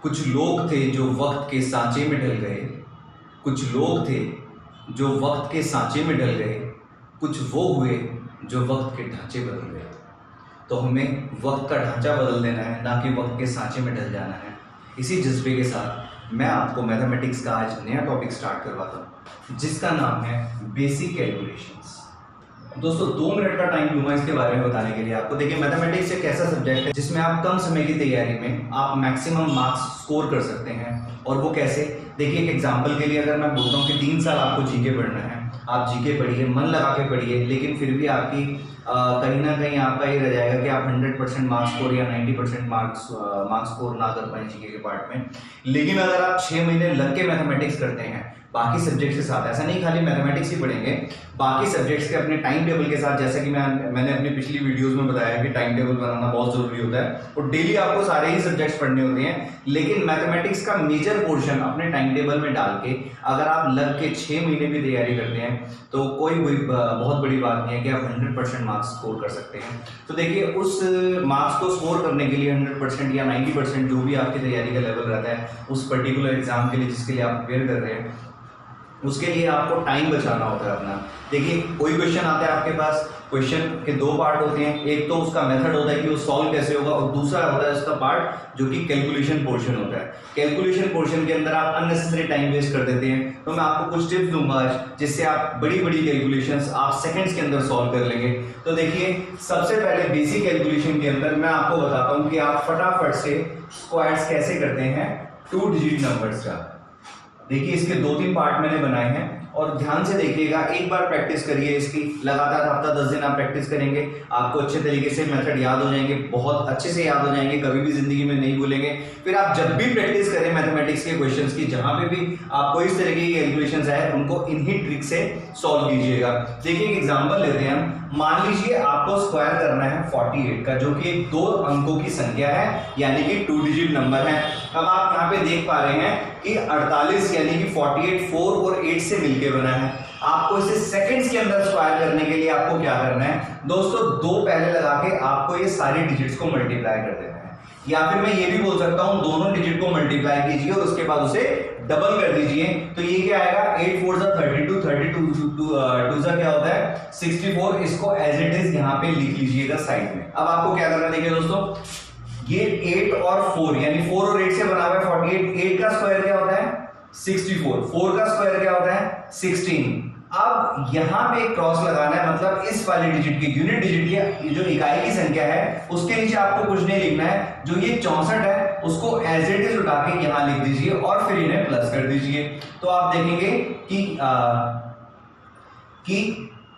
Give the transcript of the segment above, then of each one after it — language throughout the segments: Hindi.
कुछ लोग थे जो वक्त के सांचे में ढल गए, कुछ लोग थे जो वक्त के सांचे में ढल गए, कुछ वो हुए जो वक्त के ढांचे बदल गए। तो हमें वक्त का ढांचा बदल देना है, ना कि वक्त के सांचे में ढल जाना है। इसी जज्बे के साथ मैं आपको मैथमेटिक्स का आज नया टॉपिक स्टार्ट करवाता हूँ, जिसका नाम है बेसिक कैलकुलेशंस। दोस्तों 2 मिनट का टाइम लूंगा इसके बारे में बताने के लिए आपको। देखिए, मैथमेटिक्स एक ऐसा सब्जेक्ट है जिसमें आप कम समय की तैयारी में आप मैक्सिमम मार्क्स स्कोर कर सकते हैं। और वो कैसे? देखिए, एक एग्जांपल के लिए अगर मैं बोलता हूँ कि 3 साल आपको जीके पढ़ना है, आप जीके पढ़िए, मन लगा के पढ़िए, लेकिन फिर भी आपकी कहीं ना कहीं आपका ये रह जाएगा कि आप 100% मार्क्स स्कोर या 90% मार्क्स स्कोर ना कर पाए जीके के पार्ट में। लेकिन अगर आप 6 महीने लग के मैथमेटिक्स करते हैं बाकी सब्जेक्ट्स के साथ, ऐसा नहीं खाली मैथमेटिक्स ही पढ़ेंगे, बाकी सब्जेक्ट्स के अपने टाइम टेबल के साथ, जैसे कि मैंने अपनी पिछली वीडियोस में बताया कि टाइम टेबल बनाना बहुत जरूरी होता है और डेली आपको सारे ही सब्जेक्ट्स पढ़ने होते हैं। लेकिन मैथमेटिक्स का मेजर पोर्शन अपने टाइम टेबल में डाल के अगर आप लग के 6 महीने भी तैयारी करते हैं तो कोई बहुत बड़ी बात नहीं है कि आप 100% मार्क्स स्कोर कर सकते हैं। तो देखिए, उस मार्क्स को स्कोर करने के लिए 100% या 90% जो भी आपकी तैयारी का लेवल रहता है उस पर्टिकुलर एग्जाम के लिए जिसके लिए आप प्रिपेयर कर रहे हैं, उसके लिए आपको टाइम बचाना होता है अपना। देखिए, कोई क्वेश्चन आता है आपके पास, क्वेश्चन के 2 पार्ट होते हैं। एक तो उसका मेथड होता है कि वो सॉल्व कैसे होगा, और दूसरा होता है उसका पार्ट जो कि कैलकुलेशन पोर्शन होता है। कैलकुलेशन पोर्शन के अंदर आप अननेसेसरी टाइम वेस्ट कर देते हैं। तो मैं आपको कुछ टिप्स दूंगा आज, जिससे आप बड़ी बड़ी कैलकुलेशंस आप सेकंड्स के अंदर सॉल्व कर लेंगे। तो देखिए, सबसे पहले बेसिक कैलकुलेशन के अंदर मैं आपको बताता हूं कि आप फटाफट से स्क्वायर्स कैसे करते हैं 2 डिजिट नंबर्स का। देखिए, इसके 2-3 पार्ट मैंने बनाए हैं और ध्यान से देखिएगा। एक बार प्रैक्टिस करिए इसकी, लगातार हफ्ता 10 दिन आप प्रैक्टिस करेंगे, आपको अच्छे तरीके से मेथड याद हो जाएंगे, बहुत अच्छे से याद हो जाएंगे, कभी भी जिंदगी में नहीं भूलेंगे। फिर आप जब भी प्रैक्टिस करें मैथमेटिक्स के क्वेश्चंस की, जहां पे भी आपको इस तरीके की कैलकुलेशंस आए, उनको इन्हीं ट्रिक से सॉल्व कीजिएगा। देखिए, एक एग्जांपल लेते हैं हम। मान लीजिए आपको स्क्वायर करना है 48 का, जो कि एक 2 अंकों की संख्या है, यानी कि 2 डिजिट नंबर है। अब आप यहाँ पे देख पा रहे हैं कि 48 यानी कि 48 4 और 8 से मिलके बना है। आपको इसे सेकंड्स के अंदर स्क्वायर करने के लिए आपको क्या करना है दोस्तों, 2 पहले लगा के आपको ये सारी डिजिट्स को मल्टीप्लाई कर देना है। या फिर मैं ये भी बोल सकता हूं, दोनों डिजिट को मल्टीप्लाई कीजिए और उसके बाद उसे डबल कर दीजिए। तो ये क्या आएगा, 8 4 32, 32 2 क्या होता है 64। इसको एज इट इज यहाँ पे लिख लीजिएगा साइड में। अब आपको क्या करना है, देखिए दोस्तों, ये 8 और 4 यानी 4 और 8 से बना हुआ है 48। 8 का स्क्वायर क्या होता है 64, 4 का स्क्वायर क्या होता है 16। अब यहां पे एक क्रॉस लगाना है, मतलब इस वाले डिजिट की, यूनिट डिजिट की जो इकाई की संख्या है उसके नीचे आपको कुछ नहीं लिखना है। जो ये 64 है उसको एज इट इज उठा के यहां लिख दीजिए और फिर इन्हें प्लस कर दीजिए। तो आप देखेंगे कि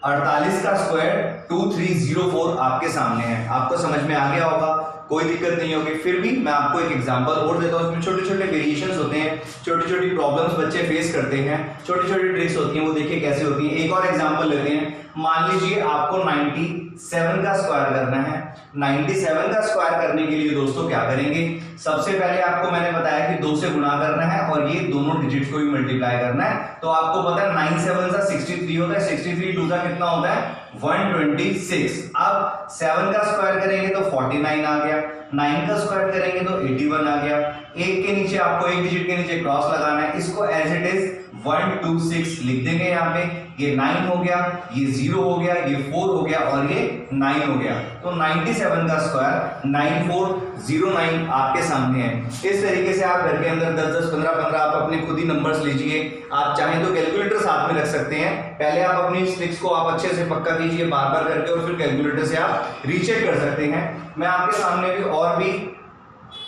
48 का स्क्वायर 2304 आपके सामने है। आपको समझ में आ गया होगा, कोई दिक्कत नहीं होगी। फिर भी मैं आपको एक एग्जांपल और देता हूं। इसमें छोटे छोटे वेरिएशंस होते हैं, छोटी छोटी प्रॉब्लम्स बच्चे फेस करते हैं, छोटी छोटी ट्रिक्स होती हैं, वो देखिए कैसे होती हैं। एक और एग्जांपल लेते हैं। मान लीजिए आपको 97 का स्क्वायर करना है। 97 का स्क्वायर करने के लिए दोस्तों क्या करेंगे, सबसे पहले आपको मैंने बताया कि 2 से गुणा करना है और ये दोनों डिजिट्स को भी मल्टीप्लाई करना है। तो आपको पता है 9 7 सा 63 होता है, 63 2 सा कितना होता है 126। अब 7 का स्क्वायर करेंगे तो 49 आ गया, 9 का स्क्वायर करेंगे तो 81 आ गया। एक के नीचे आपको एक डिजिट के नीचे क्रॉस लगाना है, इसको एज इट इज 126 लिख देंगे। यहाँ पे ये 9 हो गया, ये 0 हो गया, ये 4 हो गया और ये 9 हो गया। तो 97 का स्क्वायर 9409 आपके सामने है। इस तरीके से आप घर के अंदर 10 10 15 15 आप अपने खुद ही नंबर्स लीजिए। आप चाहें तो कैलकुलेटर साथ में रख सकते हैं। पहले आप अपनी ट्रिक्स को आप अच्छे से पक्का कीजिए बार बार करके, और फिर कैलकुलेटर से आप रीचेक कर सकते हैं। मैं आपके सामने भी और भी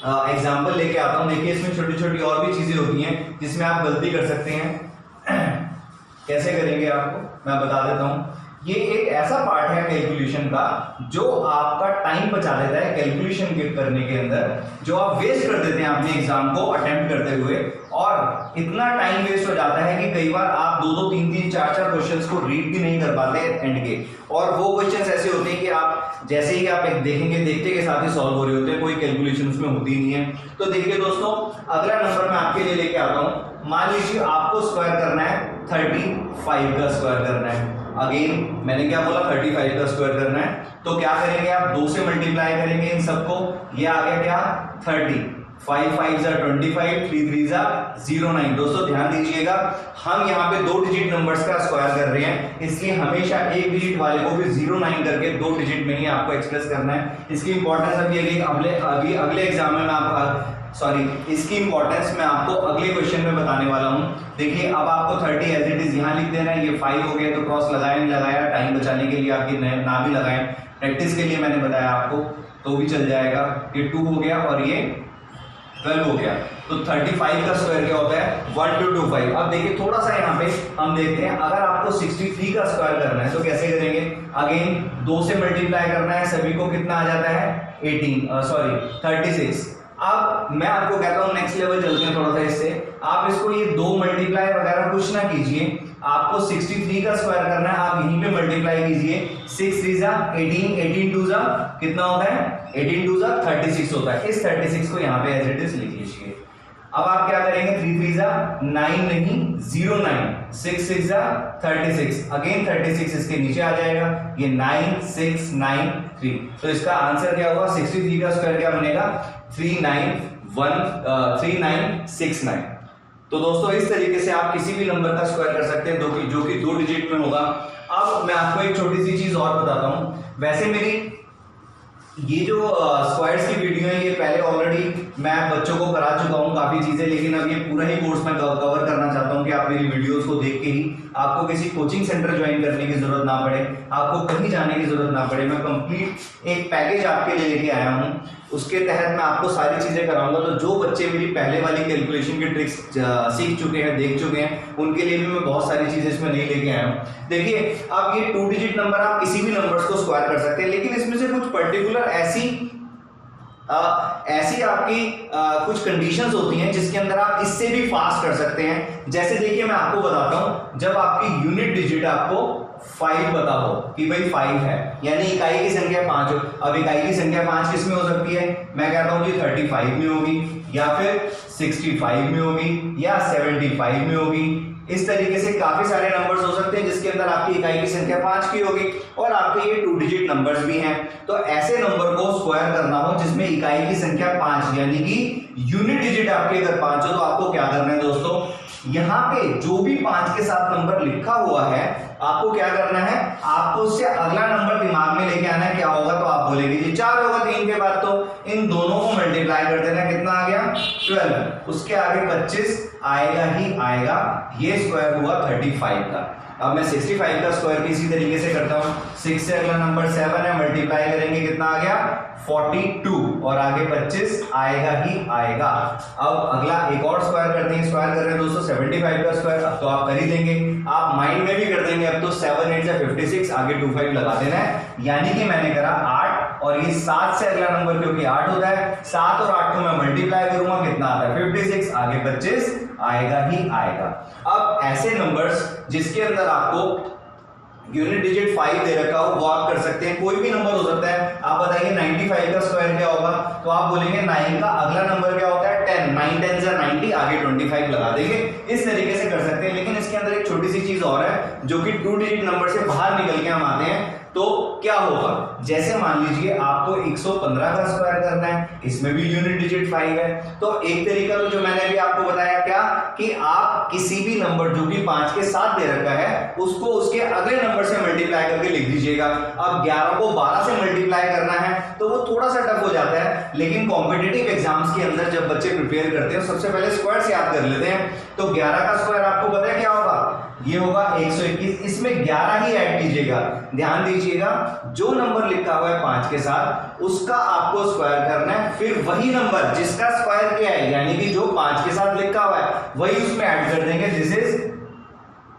एग्जाम्पल लेके आता हूं। देखिए, इसमें छोटी छोटी और भी चीजें होती हैं जिसमें आप गलती कर सकते हैं। कैसे करेंगे आपको मैं बता देता हूं। ये एक ऐसा पार्ट है कैलकुलेशन का जो आपका टाइम बचा देता है कैलकुलेशन करने के अंदर, जो आप वेस्ट कर देते हैं अपने एग्जाम को अटेम्प्ट करते हुए, और इतना टाइम वेस्ट हो जाता है कि कई बार आप 2 2 3 3 4 4 क्वेश्चंस को रीड भी नहीं कर पाते एंड के। और वो क्वेश्चंस ऐसे होते हैं कि आप जैसे ही आप देखेंगे, देखते के साथ ही सॉल्व हो रहे होते हैं, कोई कैलकुलेशन उसमें होती नहीं है। तो देखिए दोस्तों, अगला नंबर मैं आपके लिए लेके आता हूं। मान लीजिए आपको स्क्वायर करना है 35 का स्क्वायर करना है। अगेन मैंने क्या बोला, 35 का स्क्वायर करना है। तो क्या करेंगे आप, 2 से मल्टीप्लाई करेंगे इन सबको, ये आ गया क्या 30। 5 5 जा 25, 3 3 जा 09। दोस्तों ध्यान दीजिएगा, हम यहाँ पे 2 डिजिट नंबर्स का स्क्वायर कर रहे हैं, इसलिए हमेशा एक डिजिट वाले को भी 09 करके 2 डिजिट में ही आपको एक्सप्रेस करना है। इसकी इंपॉर्टेंस अभी अगले एग्जाम में इसकी इंपॉर्टेंस मैं आपको अगले क्वेश्चन में बताने वाला हूं। देखिए अब आपको 30 एज इट इज यहाँ लिख देना है। ये 5 हो गया तो क्रॉस लगाया नहीं लगाया, टाइम बचाने के लिए आपकी ना भी लगाएं, प्रैक्टिस के लिए मैंने बताया आपको तो भी चल जाएगा। ये 2 हो गया और ये 12 हो गया। तो 35 का स्क्वायर क्या होता है 1225। अब देखिए थोड़ा सा यहाँ पे हम देखते हैं, अगर आपको 63 का स्क्वायर करना है तो कैसे करेंगे। अगेन 2 से मल्टीप्लाई करना है, सभी को कितना आ जाता है 36। अब मैं आपको कहता हूं नेक्स्ट लेवल चलते हैं थोड़ा सा इससे। आप इसको ये 2 मल्टीप्लाई वगैरह कुछ ना कीजिए, आपको 63 का स्क्वायर करना है, आप यहीं पे मल्टीप्लाई कीजिए। 6 3 जा 18, 18 2 जा कितना होता है 18 2 जा 36 होता है। इस 36 को यहाँ पे एज इट इज लिख लीजिए। अब आप क्या करेंगे 3 3 जा 9 नहीं 09, 6 6 जा 36, अगेन 36 इसके नीचे आ जाएगा, ये 9 6 9 3। तो इसका आंसर क्या होगा 63 का स्क्वायर क्या बनेगा 3969। तो दोस्तों इस तरीके से आप किसी भी नंबर का स्क्वायर कर सकते हैं जो कि 2 डिजिट में होगा। अब मैं आपको एक छोटी सी चीज और बताता हूं। वैसे मेरी ये जो स्क्वायर्स की वीडियो है ये पहले ऑलरेडी मैं बच्चों को करा चुका हूँ काफी चीजें, लेकिन अब ये पूरा ही कोर्स मैं कवर करना चाहता हूँ कि आप मेरी वीडियोस को देख के ही आपको किसी कोचिंग सेंटर ज्वाइन करने की जरूरत ना पड़े, आपको कहीं जाने की जरूरत ना पड़े। मैं कंप्लीट एक पैकेज आपके लिए लेके आया हूँ, उसके तहत मैं आपको सारी चीजें कराऊंगा। तो जो बच्चे मेरी पहले वाली कैलकुलेशन की ट्रिक्स सीख चुके हैं, देख चुके हैं, उनके लिए भी मैं बहुत सारी चीजें इसमें नहीं लेके आया हूँ। देखिए अब ये 2 डिजिट नंबर आप किसी भी नंबर्स को स्क्वायर कर सकते हैं, लेकिन इसमें से कुछ पर्टिकुलर ऐसी आपकी कुछ कंडीशंस होती हैं जिसके अंदर आप इससे भी फास्ट कर सकते हैं। जैसे देखिए मैं आपको बताता हूं, जब आपकी यूनिट डिजिट आपको 5 पता हो कि भाई 5 है, यानी इकाई की संख्या 5 हो। अब इकाई की संख्या 5 किस में हो सकती है, मैं कहता हूं कि 35 में होगी, या फिर 65 में होगी, या 75 में होगी। इस तरीके से काफी सारे नंबर्स हो सकते हैं जिसके अंदर आपकी इकाई की संख्या 5 की होगी और आपके ये 2 डिजिट नंबर्स भी हैं। तो ऐसे नंबर को स्क्वायर करना हो जिसमें इकाई की संख्या 5 यानी कि यूनिट डिजिट आपके अगर 5 हो, तो आपको क्या करना है दोस्तों, यहाँ पे जो भी 5 के साथ नंबर लिखा हुआ है आपको क्या करना है, आपको उससे अगला नंबर दिमाग में लेके आना है। क्या होगा तो आप बोलेंगे जी 4 होगा 3 के बाद, तो इन दोनों को मल्टीप्लाई कर देना, कितना आ गया 12, उसके आगे 25 आएगा ही आएगा। ये स्क्वायर हुआ 35 का। अब मैं 65 का स्क्वायर इसी तरीके से करता हूं, 6 से अगला नंबर 7 है, मल्टीप्लाई करेंगे कितना आ गया 42 और आगे 25 आएगा ही आएगा। अब अगला एक और स्क्वायर करते हैं, स्क्वायर कर रहे हैं दोस्तों 75 का स्क्वायर। अब तो आप कर ही देंगे, आप माइंड में भी कर देंगे। अब तो 7 8 से 56 आगे 25 लगा देना है, यानी कि मैंने करा 8 और ये 7 से अगला नंबर क्योंकि 8 होता है, 7 और 8 को मैं मल्टीप्लाई करूंगा कितना आता है 56, आगे 25 आएगा ही आएगा। अब ऐसे नंबर्स जिसके अंदर आपको यूनिट डिजिट 5 दे रखा हो वो आप कर सकते हैं, कोई भी नंबर हो सकता है। आप बताइए 95 का स्क्वायर क्या होगा, तो आप बोलेंगे 9 का अगला नंबर क्या होता है 10, 9 10 जा 90, आगे 25 लगा देंगे। इस तरीके से कर सकते हैं। लेकिन इसके अंदर एक छोटी सी चीज और है जो कि 2 डिजिट नंबर से बाहर निकल के हम आते हैं। तो क्या होगा, जैसे मान लीजिए आपको 115 का स्क्वायर करना है, इसमें भी यूनिट डिजिट 5 है। तो एक तरीका तो जो मैंने अभी आपको बताया क्या कि आप किसी भी नंबर जो कि 5 के साथ दे रखा है उसको उसके अगले नंबर से मल्टीप्लाई करके लिख दीजिएगा। अब 11 को 12 से मल्टीप्लाई करना है तो वो थोड़ा सा टफ हो जाता है, लेकिन कॉम्पिटिटिव एग्जाम्स के अंदर जब बच्चे प्रिपेयर करते हैं सबसे पहले स्क्वायर याद कर लेते हैं। तो 11 का स्क्वायर आपको पता है क्या होगा, ये होगा 121, इसमें 11 ही ऐड कीजिएगा। ध्यान दीजिएगा जो नंबर लिखा हुआ है 5 के साथ उसका आपको स्क्वायर करना है, फिर वही नंबर जिसका स्क्वायर क्या है यानी कि जो 5 के साथ लिखा हुआ है वही उसमें ऐड कर देंगे, दिस इज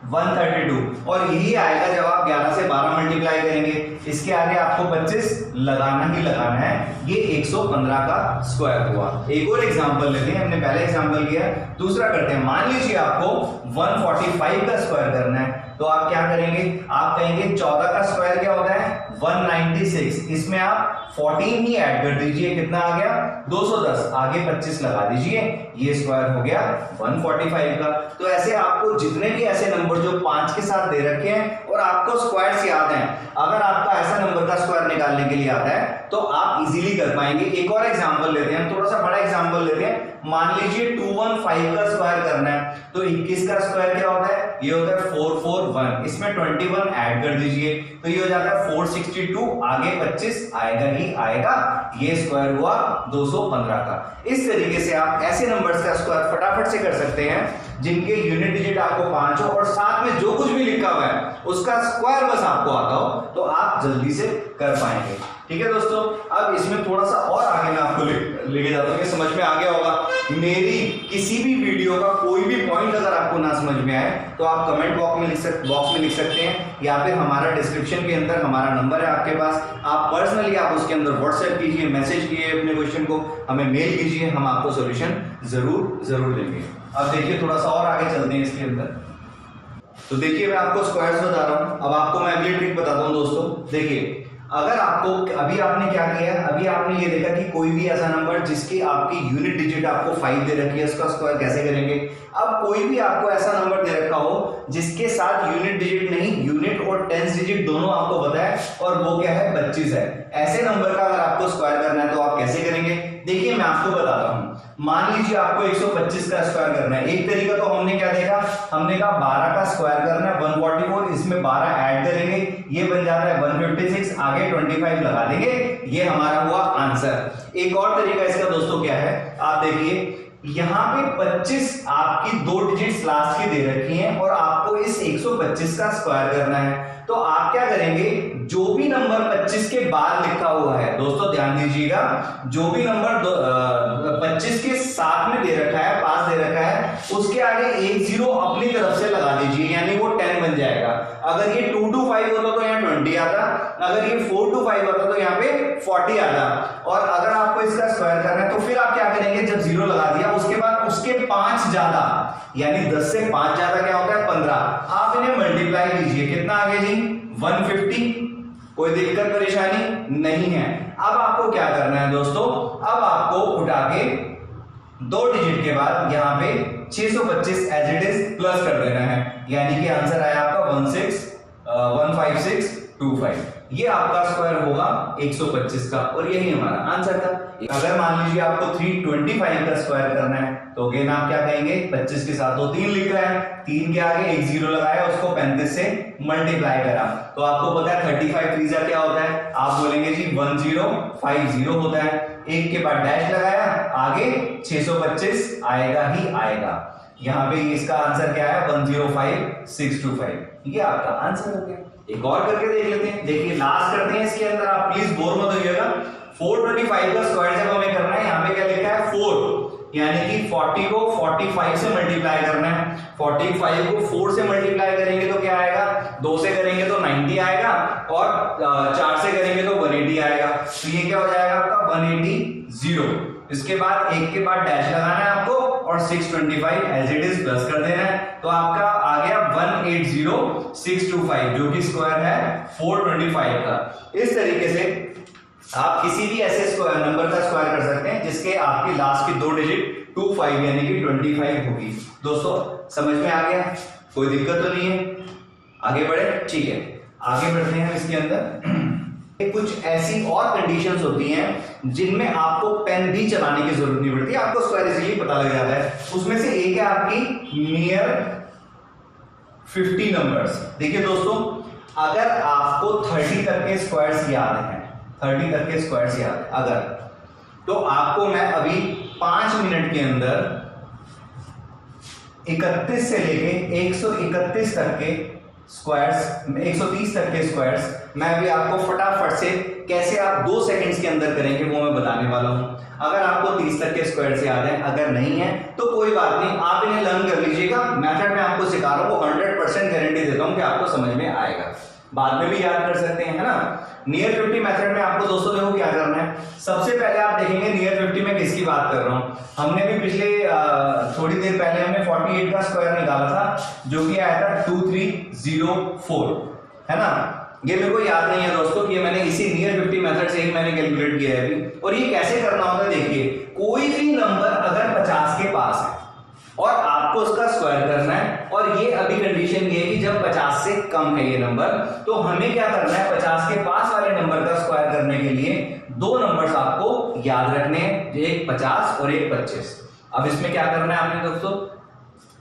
132। और यही आएगा जब आप 11 से 12 मल्टीप्लाई करेंगे, इसके आगे आपको 25 लगाना ही लगाना है। ये 115 का स्क्वायर हुआ। एक और एग्जांपल लेते हैं, हमने पहले एग्जांपल किया, दूसरा करते हैं। मान लीजिए आपको 145 का स्क्वायर करना है, तो आप क्या करेंगे, आप कहेंगे 14 का स्क्वायर क्या होता है 196, इसमें आप 14 ही ऐड कर दीजिए, कितना आ गया 210, आगे 25 लगा दीजिए, ये स्क्वायर हो गया 145 का। तो ऐसे आपको जितने भी ऐसे नंबर जो 5 के साथ दे रखे हैं और आपको स्क्वायर्स याद हैं, अगर आपका ऐसा नंबर का स्क्वायर निकालने के लिए आता है तो आप इजीली कर पाएंगे। एक और एग्जांपल लेते हैं, थोड़ा सा बड़ा एग्जांपल लेते हैं। मान लीजिए 215 का स्क्वायर करना है तो 21 का स्क्वायर क्या होता है, ये होता है 441, इसमें 21 ऐड कर दीजिए तो ये हो जाता है 462, आगे 25 आएगा ही आएगा, ये स्क्वायर हुआ 215 का। इस तरीके से आप ऐसे नंबर्स का स्क्वायर फटाफट से कर सकते हैं जिनके यूनिट डिजिट आपको 5 हो और साथ में जो कुछ भी लिखा हुआ है उसका स्क्वायर बस आपको आता हो, तो आप जल्दी से कर पाएंगे। ठीक है दोस्तों, अब इसमें थोड़ा सा और आगे मैं आपको लेके जाता हूँ, ये समझ में आ गया होगा। मेरी किसी भी वीडियो का कोई भी पॉइंट अगर आपको ना समझ में आए तो आप कमेंट बॉक्स में लिख सकते हैं, या फिर हमारा डिस्क्रिप्शन के अंदर हमारा नंबर है आपके पास, आप पर्सनली आप उसके अंदर व्हाट्सएप कीजिए, मैसेज कीजिए अपने क्वेश्चन को, हमें मेल कीजिए, हम आपको सोल्यूशन जरूर देंगे। अब देखिए थोड़ा सा और आगे चलते हैं इसके अंदर। तो देखिए मैं आपको स्क्वायर्स बता रहा हूं, अब आपको मैं अगली ट्रिक बताता हूं दोस्तों। देखिए अगर आपको अभी आपने क्या किया, अभी आपने ये देखा कि कोई भी ऐसा नंबर जिसकी आपकी यूनिट डिजिट आपको 5 दे रखी है उसका स्क्वायर कैसे करेंगे। अब कोई भी आपको ऐसा नंबर दे रखा हो जिसके साथ यूनिट डिजिट नहीं, यूनिट और टेंस डिजिट दोनों आपको पता है और वो क्या है 25 है, ऐसे नंबर का अगर आपको स्क्वायर करना है तो आप कैसे करेंगे। देखिए मैं आपको बताता हूं, मान लीजिए आपको 125 का स्क्वायर करना है। एक तरीका तो हमने क्या देखा, हमने कहा 12 का स्क्वायर करना है 144, इसमें 12 ऐड करेंगे, ये बन जाता है 156, आगे 25 लगा देंगे, ये हमारा हुआ आंसर। एक और तरीका इसका दोस्तों क्या है, आप देखिए यहां पे 25 आपकी 2 डिजिट्स लास्ट की दे रखी हैं और आपको इस 125 का स्क्वायर करना है, तो आप क्या करेंगे, जो भी नंबर 25 के बाद लिखा हुआ है दोस्तों ध्यान दीजिएगा, जो भी नंबर 25 के साथ में दे रखा है, पास दे रखा है, उसके आगे एक 0 अपनी तरफ से लगा दीजिए, यानी वो 10 बन जाएगा। अगर ये 2 to 5 होता तो यहाँ 20 आता, अगर ये 4 to 5 होता तो यहाँ पे 40 आता। और अगर आपको इसका स्क्वायर करना है तो फिर आप क्या करेंगे, जब 0 लगा दिया उसके बाद उसके 5 ज्यादा, यानी 10 से 5 ज्यादा क्या होता है 15, आप इन्हें मल्टीप्लाई कीजिए, कितना आगे जी 150, कोई दिक्कत परेशानी नहीं है। अब आपको क्या करना है दोस्तों, अब आपको उठा के 2 डिजिट के बाद यहाँ पे 625 एज इट इज प्लस कर देना है, यानी कि आंसर आया आपका 15625, ये आपका स्क्वायर होगा 125 का और यही हमारा आंसर था। अगर मान लीजिए आपको 325 का स्क्वायर करना है तो अगेन आप क्या कहेंगे, 25 के साथ तो 3 लिख रहा है, 3 के आगे एक 0 लगाया, उसको 35 से मल्टीप्लाई करा, तो आपको पता है 35 3 क्या होता है, आप बोलेंगे जी 1050 होता है, एक के बाद डैश लगाया, आगे 625 आएगा ही आएगा, यहाँ पे इसका आंसर क्या है 105625, ये आपका आंसर हो गया। एक और करके देख लेते हैं, देखिए लास्ट करते हैं इसके अंदर, आप प्लीज बोर मत होइएगा। 425 का स्क्वायर जब हमें करना है, यहाँ पे क्या लिखा है 4, यानी कि 40 को 45 से मल्टीप्लाई करना है, 45 को 4 से मल्टीप्लाई करेंगे तो क्या आएगा, 2 से करेंगे तो 90 आएगा और 4 से करेंगे तो 180 आएगा, तो ये क्या हो जाएगा आपका 180। इसके बाद एक के बाद डैश लगाना है आपको और 625 एज इट इज प्लस कर देना है, तो आपका आ गया 180625 जो कि स्क्वायर है 425 का। इस तरीके से आप किसी भी ऐसे नंबर का स्क्वायर कर सकते हैं जिसके आपकी लास्ट की 2 डिजिट 25 यानी कि 25 होगी। दोस्तों समझ में आ गया, कोई दिक्कत तो नहीं है, आगे बढ़े, ठीक है आगे बढ़ते हैं। इसके अंदर कुछ ऐसी और कंडीशंस होती हैं जिनमें आपको पेन भी चलाने की जरूरत नहीं पड़ती, आपको स्क्वायर इजीली पता लग जाता है। उसमें से एक है आपकी नियर 50 नंबर्स। देखिए दोस्तों, अगर आपको 30 तक के स्क्वायर्स याद हैं, 30 तक के स्क्वायर्स याद है अगर, तो आपको मैं अभी 5 मिनट के अंदर 31 से लेके 131 तक के स्क्वायर्स, 130 तक के स्क्वायर्स मैं अभी आपको फटाफट से कैसे आप 2 सेकंड्स के अंदर करेंगे वो मैं बताने वाला हूं। अगर आपको 30 तक के स्क्वायर्स याद हैं, अगर नहीं है तो कोई बात नहीं, आप इन्हें लर्न कर लीजिएगा। मेथड मैं आपको सिखा रहा हूं, वो 100% गारंटी देता हूं कि आपको समझ में आएगा, बाद में भी याद कर सकते हैं, है ना। नियर 50 मेथड में आपको दोस्तों देखो क्या करना है। सबसे पहले आप देखेंगे नियर 50 में किसकी बात कर रहा हूं, हमने भी पिछले थोड़ी देर पहले हमने 48 का स्क्वायर निकाला था जो कि आया था 2304, है ना। ये मेरे को याद नहीं है दोस्तों कि मैंने इसी नियर 50 मेथड से ही मैंने कैलकुलेट किया है अभी। और ये कैसे करना होता है, देखिए कोई भी नंबर अगर 50 के पास है और आपको उसका स्क्वायर करना है, और ये अभी कंडीशन ये है कि जब 50 से कम है ये नंबर, तो हमें क्या करना है, 50 के पास वाले नंबर का स्क्वायर करने के याद रखने हैं, एक 50 और एक 25। अब इसमें क्या करना है आपने दोस्तों,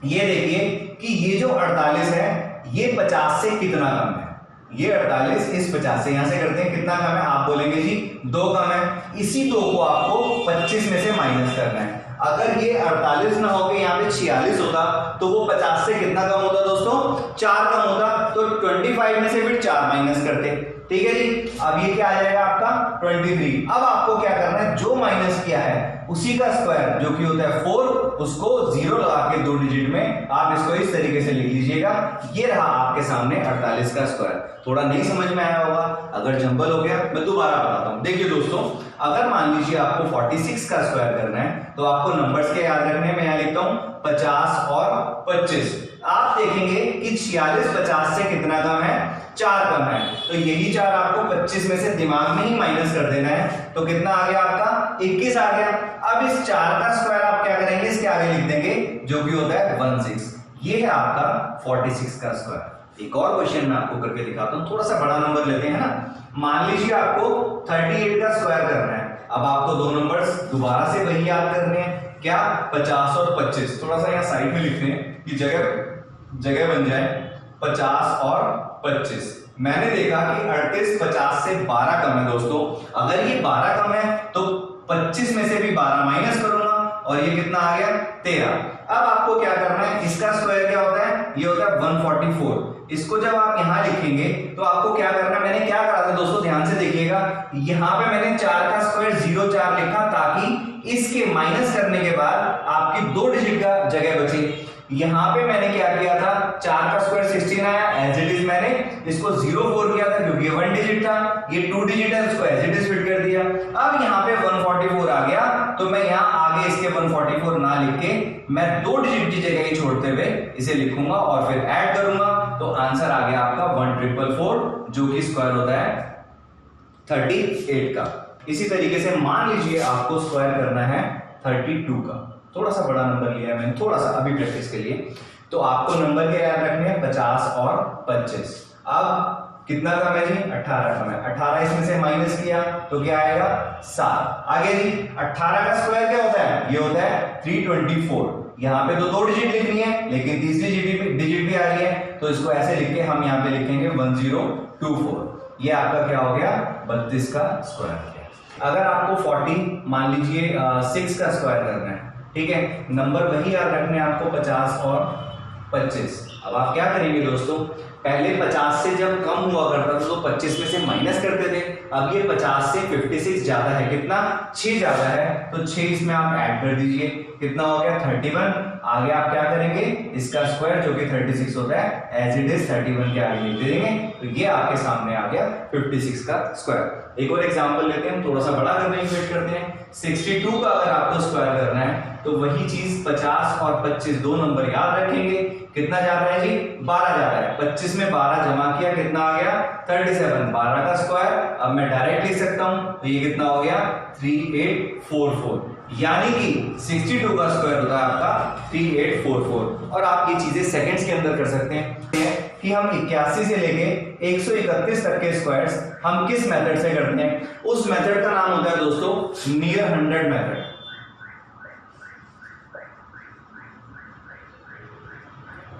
ये देखिए कि ये जो 48 है ये 50 से कितना कम है। ये 48 इस 50 से, यहां से करते हैं कितना कम है, आप बोलेंगे जी 2 कम है। इसी 2 को आपको 25 में से माइनस करना है। अगर ये 48 ना होके यहाँ पे 46 होता तो वो 50 से कितना कम होता दोस्तों, 4 कम होता। तो 25 में से फिर 4 माइनस करते, ठीक है जी। अब ये क्या आ जाएगा आपका 23। अब आपको क्या करना है, जो माइनस किया है उसी का स्क्वायर जो कि होता है 4, उसको 0 लगा के 2 डिजिट में आप इसको इस तरीके से लिख लीजिएगा। ये रहा आपके सामने 48 का स्क्वायर। थोड़ा नहीं समझ में आया होगा, अगर जंबल हो गया मैं दोबारा बताता हूं। देखिए दोस्तों, अगर मान लीजिए आपको 46 का स्क्वायर करना है तो आपको नंबर्स के याद रखने हैं। मैं यहां लिखता हूं 50 और 25। आप देखेंगे कि 46 50 से कितना कम है, 4 कम है। तो यही 4 आपको 25 में से दिमाग में ही माइनस कर देना है। तो कितना आ गया आपका 21 आ गया। अब इस 4 का स्क्वायर आप क्या करेंगे, इसके आगे लिख देंगे जो कि होता है 16। ये है आपका 46 का स्क्वायर। एक और क्वेश्चन मैं आपको करके दिखाता हूं, थोड़ा सा बड़ा नंबर लेते हैं ना। मान लीजिए आपको 38 का स्क्वायर करना है। अब आपको 2 नंबर्स दोबारा से वही याद करने हैं, क्या 50 और 25। थोड़ा सा यहाँ साइड में लिखते हैं कि जगह बन जाए 50 और 25। मैंने देखा कि 38 50 से 12 कम है दोस्तों। अगर ये 12 कम है तो 25 में से भी 12 माइनस करूंगा और ये कितना आ गया 13। अब आपको क्या करना है, इसका स्क्वायर क्या होता है, ये होता है 144। इसको जब आप यहां लिखेंगे तो आपको क्या करना है, मैंने क्या करा था दोस्तों, ध्यान से देखिएगा। यहां पे मैंने 4 का स्क्वायर 04 लिखा ताकि इसके माइनस करने के बाद आपकी 2 डिजिट का जगह बचे। यहां पे मैंने क्या किया था, 4 का स्क्वायर 16 आया, एज इट इज मैंने इसको 04 किया था क्योंकि ये 1 डिजिट था, ये 2 डिजिट है, उसको एज इट इज फिट कर दिया। अब यहां पे 144 आ गया तो मैं यहां आगे इसके 144 ना लिख के मैं 2 डिजिट की जगह ही छोड़ते हुए इसे लिखूंगा और फिर ऐड करूंगा। तो आंसर आ गया आपका 1444 जो कि स्क्वायर होता है 38 का। इसी तरीके से मान लीजिए आपको स्क्वायर करना है 32 का। थोड़ा सा बड़ा नंबर लिया है मैंने, थोड़ा सा अभी प्रैक्टिस के लिए। तो आपको नंबर क्या याद रखने हैं, 50 और 25। अब कितना कम है जी, 18 कम है। 18 इसमें से माइनस किया तो क्या आएगा 7। आगे जी 18 का स्क्वायर क्या होता है, ये होता है 324। यहाँ पे तो 2 डिजिट लिखनी है लेकिन तीसरी डिजिट भी आ रही है, तो इसको ऐसे लिख के हम यहाँ पे लिखेंगे 1024। ये आपका क्या हो गया 32 का स्क्वायर। अगर आपको 40 मान लीजिए 6 का स्क्वायर करना है, ठीक है, नंबर वही याद रखने हैं आपको 50 और 25। अब आप क्या करेंगे दोस्तों, पहले 50 से जब कम हुआ करता था तो 25 में से माइनस करते थे। अब ये 50 से 56 ज्यादा है, कितना 6 ज्यादा है, तो 6 इसमें आप ऐड कर दीजिए, कितना हो गया 31। आगे आप क्या करेंगे, इसका स्क्वायर जो कि 36 होता है एज इट इज 31 के आगे लिख देंगे। तो ये आपके सामने आ गया 56 का स्क्वायर। एक और एग्जांपल लेते हैं, हम थोड़ा सा बड़ा करने की कोशिश करते हैं। 62 का अगर आपको स्क्वायर करना है तो वही चीज 50 और 25 दो नंबर याद रखेंगे। कितना जा रहा है जी 12 जा रहा है। 25 में 12 जमा किया कितना आ गया 37। 12 का स्क्वायर अब मैं डायरेक्ट लिख सकता हूं, तो ये कितना हो गया 3844। यानी कि 62 का स्क्वायर होता है आपका 3844। और आप ये चीजें सेकंड्स के अंदर कर सकते हैं कि हम 81 से लेके 131 तक के स्क्वायर्स हम किस मेथड से करते हैं। उस मेथड का नाम होता है दोस्तों नियर 100 मेथड।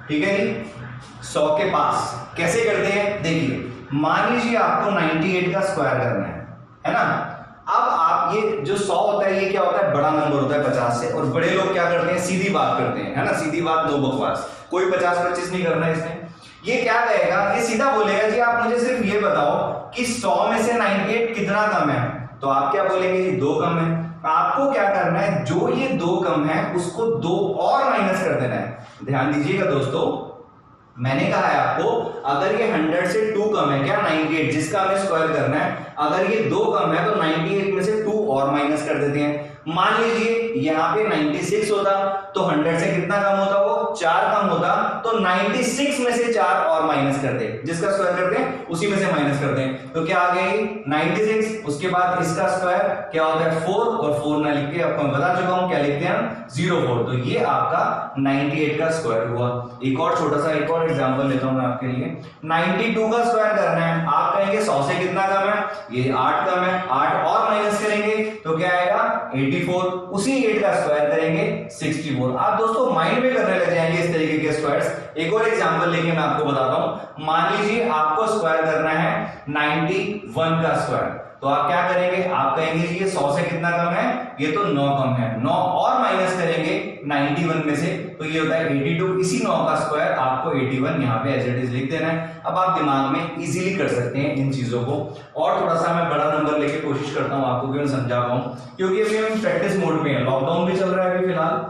ठीक है जी, 100 के पास कैसे करते हैं देखिए। मान लीजिए आपको 98 का स्क्वायर करना है ना। अब आप ये जो 100 होता है ये क्या होता है, बड़ा नंबर होता है 50 से। और बड़े लोग क्या करते हैं, सीधी बात करते हैं, है ना, सीधी बात नो बकवास, कोई 50-25 नहीं करना है इसमें। ये क्या कहेगा, ये सीधा बोलेगा जी आप मुझे सिर्फ ये बताओ कि 100 में से 98 कितना कम है। तो आप क्या बोलेंगे जी 2 कम है। आपको क्या करना है, जो ये 2 कम है उसको 2 और माइनस कर देना है। ध्यान दीजिएगा दोस्तों, मैंने कहा है आपको अगर ये 100 से 2 कम है, क्या 98 जिसका हमें स्क्वायर करना है, अगर ये 2 कम है तो 98 में से 2 और माइनस कर देते हैं। मान लीजिए यहाँ पे 96 होता तो 100 से कितना कम होता, वो 4 कम होता, तो 96 में से 4 और माइनस कर दे, जिसका स्क्वायर करते हैं उसी में से माइनस करते हैं, तो क्या आ गई 96, उसके बाद इसका स्क्वायर क्या होता है 4, और 4 ना लिख के आपको मैं बता चुका हूं क्या लिखते हैं 04, तो ये आपका 98 का स्क्वायर हुआ। एक और छोटा सा एक और एग्जांपल लेता हूं मैं आपके लिए, 92 का स्क्वायर करना है, आप कहेंगे 100 से कितना कम है, ये 8 कम है, 8 और माइनस करेंगे तो क्या आएगा 84, उसी 8 का स्क्वायर करेंगे 64। आप दोस्तों माइंड में करने लग जाएंगे इस तरीके के स्क्वायर्स। एक और एग्जांपल लेके मैं आपको बताता हूं, मान लीजिए आपको स्क्वायर करना है 91 का स्क्वायर, तो आप क्या करेंगे, आप कहेंगे ये 100 से कितना कम है, ये तो 9 कम है, 9 और माइनस करेंगे 91 में से, तो ये होता है 82, इसी 9 का स्क्वायर आपको 81 यहाँ पे एज इट इज लिख देना है। अब आप दिमाग में इजीली कर सकते हैं इन चीजों को, और थोड़ा सा मैं बड़ा नंबर लेके कोशिश करता हूँ आपको कि मैं समझा पाऊं, क्योंकि अभी हम प्रैक्टिस मोड में है, लॉकडाउन भी चल रहा है अभी फिलहाल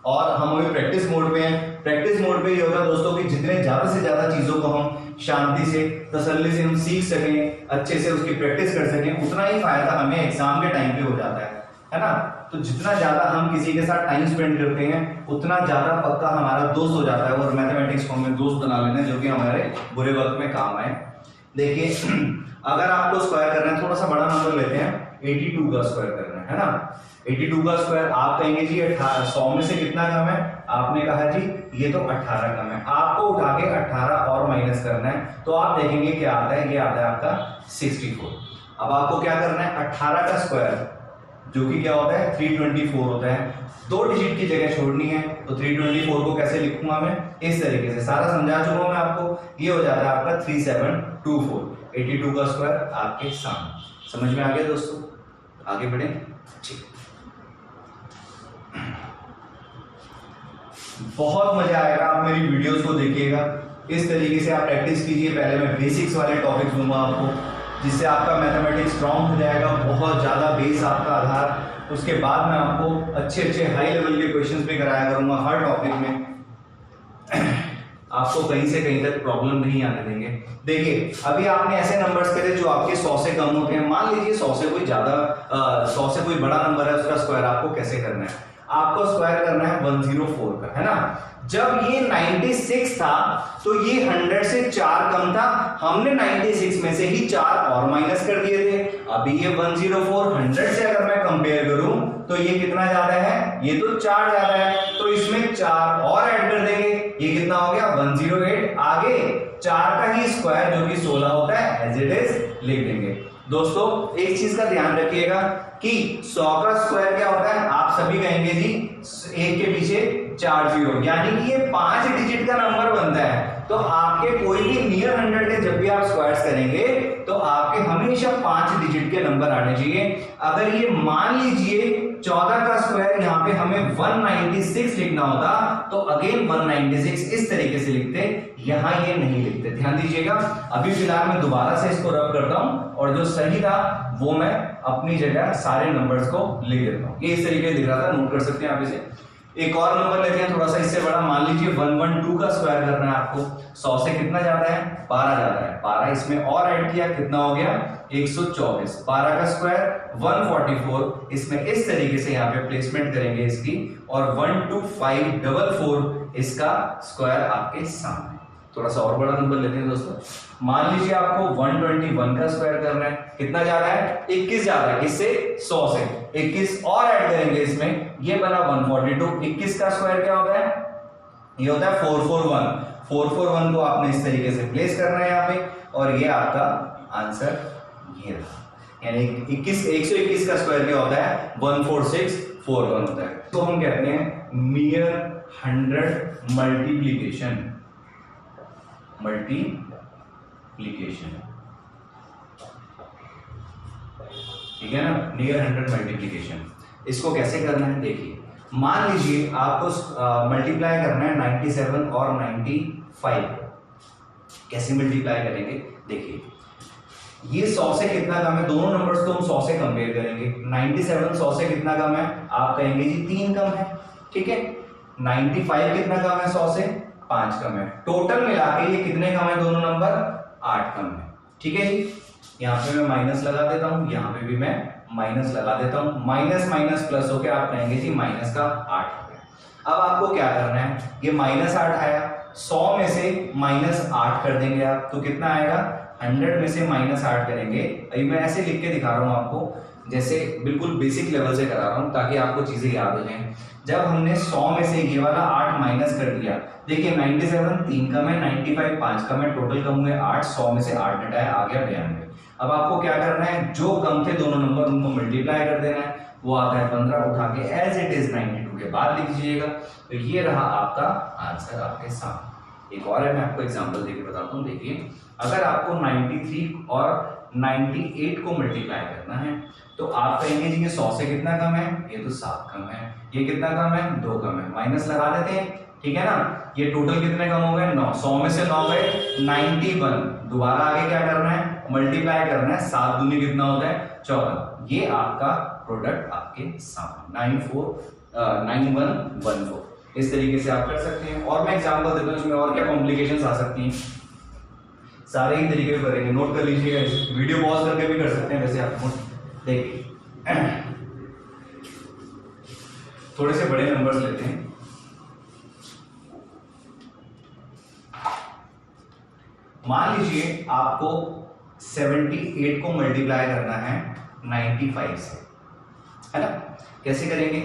और हम अभी प्रैक्टिस मोड में हैं। प्रैक्टिस मोड पे ये होता है दोस्तों कि जितने ज्यादा से ज्यादा चीजों को हम शांति से तसल्ली से हम सीख सकें, अच्छे से उसकी प्रैक्टिस कर सकें, उतना ही फायदा हमें एग्जाम के टाइम पे हो जाता है ना। तो जितना ज्यादा हम किसी के साथ टाइम स्पेंड करते हैं उतना ज्यादा पक्का हमारा दोस्त हो जाता है, और मैथमेटिक्स को हमें दोस्त बना लेना जो कि हमारे बुरे वक्त में काम आए। देखिए अगर आपको स्क्वायर करना है, थोड़ा सा बड़ा नंबर लेते हैं, 82 का स्क्वायर करना है ना, 82 का स्क्वायर आप कहेंगे जी 100 में से कितना कम है, आपने कहा जी ये तो 18 कम है, आपको उठा के 18 और माइनस करना है, तो आप देखेंगे क्या आता है, ये आता है आपका 64। अब आपको क्या करना है, 18 का स्क्वायर जो कि क्या होता है 324 होता है, 2 डिजिट की जगह छोड़नी है, तो 324 को कैसे लिखूंगा मैं, इस तरीके से सारा समझा चुका हूं मैं आपको, ये हो जाता है आपका 3724, 82 का स्क्वायर आपके सामने। समझ में आ गया दोस्तों, आगे बढ़े, ठीक। बहुत मजा आएगा, आप मेरी वीडियोस को देखिएगा, इस तरीके से आप प्रैक्टिस कीजिए। पहले मैं बेसिक्स वाले टॉपिक्स दूंगा आपको, जिससे आपका मैथमेटिक्स स्ट्रांग हो जाएगा, बहुत ज्यादा बेस आपका आधार। उसके बाद मैं आपको अच्छे अच्छे हाई लेवल के क्वेश्चंस भी कराया करूंगा हर टॉपिक में, आपको कहीं से कहीं तक प्रॉब्लम नहीं आने देंगे। देखिए अभी आपने ऐसे नंबर्स करे जो आपके 100 से कम होते हैं, मान लीजिए 100 से कोई ज्यादा 100 से कोई बड़ा नंबर है, उसका स्क्वायर आपको कैसे करना है, आपको स्क्वायर करना है 104 का, है ना। जब ये 96 था तो ये 100 से 4 कम था, हमने 96 में से ही 4 और माइनस कर दिए थे। अभी ये 104 100 से अगर मैं कंपेयर करूं तो ये कितना ज्यादा है, ये तो 4 ज्यादा है, तो इसमें 4 और ऐड कर देंगे, ये कितना हो गया 108, आगे 4 का ही स्क्वायर जो कि 16 होता है एज इट इज लिख देंगे। दोस्तों एक चीज का ध्यान रखिएगा कि 100 का स्क्वायर क्या होता है, आप सभी कहेंगे जी 1 के पीछे 4 जीरो, यानी कि ये 5 डिजिट का नंबर बनता है। तो आपके कोई भी नियर 100 के जब भी आप स्क्वायर्स करेंगे तो आपके हमेशा 5 डिजिट के नंबर आने चाहिए। अगर ये मान लीजिए 14 का स्क्वायर यहाँ पे हमें 196 लिखना होता तो अगेन 196 इस तरीके से लिखते, यहां ये नहीं लिखते, ध्यान दीजिएगा। अभी फिलहाल मैं दोबारा से इसको रब करता हूं और जो सही था वो मैं अपनी जगह सारे नंबर्स को लिख देता हूं, ये इस तरीके से लिख रहा था, नोट कर सकते हैं आप इसे। एक और नंबर लेते हैं थोड़ा सा इससे बड़ा, मान लीजिए 112 का स्क्वायर करना है आपको, 100 से कितना जाता है 12 जाता है, 12 इसमें और ऐड किया कितना हो गया 124, 12 का स्क्वायर 144, इसमें इस तरीके से यहाँ पे प्लेसमेंट करेंगे इसकी, और 12544 इसका स्क्वायर आपके सामने। थोड़ा सा और बड़ा नंबर लेते हैं दोस्तों, मान लीजिए आपको 121 का स्क्वायर करना है, कितना जा रहा है 21 जा रहा है, किससे 100 से, 21 और ऐड करेंगे इसमें, ये बना 142, 21 का स्क्वायर क्या होता है, ये होता है 441, 441 को आपने इस तरीके से प्लेस करना है यहाँ पे, और ये आपका आंसर ये रहा, यानी 121 का स्क्वायर क्या होता है 14641 होता है। तो हम कहते हैं नियर 100 मल्टीप्लीकेशन, ठीक है ना, नियर 100 मल्टीप्लीकेशन। इसको कैसे करना है देखिए, मान लीजिए आपको मल्टीप्लाई करना है 97 और 95, कैसे मल्टीप्लाई करेंगे देखिए, ये 100 से कितना कम है, दोनों नंबर्स को हम 100 से कंपेयर करेंगे, 97 100 से कितना कम है, आप कहेंगे जी 3 कम है, ठीक है, 95 कितना कम है 100 से, 5 कम है, टोटल मिला के ये कितने कम है दोनों नंबर, 8 कम है, ठीक है जी। यहाँ पे मैं माइनस लगा देता हूँ, यहाँ पे भी मैं माइनस लगा देता हूँ, माइनस माइनस प्लस हो गया, आप कहेंगे जी माइनस का 8 हो गया। अब आपको क्या करना है, ये माइनस 8 आया, 100 में से माइनस 8 कर देंगे आप तो कितना आएगा, 100 में से माइनस 8 करेंगे। अभी मैं ऐसे लिख के दिखा रहा हूँ आपको, जैसे बिल्कुल बेसिक लेवल से करा रहा हूँ ताकि आपको चीजें याद हो जाएं। जब हमने 100 में से ये वाला 8 माइनस कर दिया, देखिए 97 3 कम है, 95 5 कम है, टोटल कम हुए 8, 100 में से 8 घटाया आ गया 92। अब आपको क्या करना है, जो कम थे दोनों नंबर उनको मल्टीप्लाई कर देना है, वो आता है 15, उठा के एज इट इज 92 के बाद लिख दीजिएगा। तो ये रहा आपका आंसर आपके सामने। एक और है, मैं आपको एग्जांपल देके बताता हूँ। देखिए अगर आपको 93 और 98 को मल्टीप्लाई करना है तो आप कहेंगे जी ये 100 से कितना कम है, ये तो 7 कम है, ये कितना कम है, 2 कम है, माइनस लगा देते हैं, ठीक है ना। ये टोटल कितने कम हो गए, 9, 100 में से 9 गए, 91, दोबारा आगे क्या करना है, मल्टीप्लाई करना है, 7 दूनी कितना होता है, 14। ये आपका प्रोडक्ट आपके सामने 9114। इस तरीके से आप कर सकते हैं। और मैं एग्जांपल देता हूँ इसमें और क्या कॉम्प्लिकेशंस आ सकती हैं, सारे ही तरीके करेंगे, नोट कर लीजिएगा, वीडियो पॉज करके भी कर सकते हैं वैसे आप। देखिए थोड़े से बड़े नंबर्स लेते हैं। मान लीजिए आपको 78 को मल्टीप्लाई करना है 95 से, है ना। कैसे करेंगे,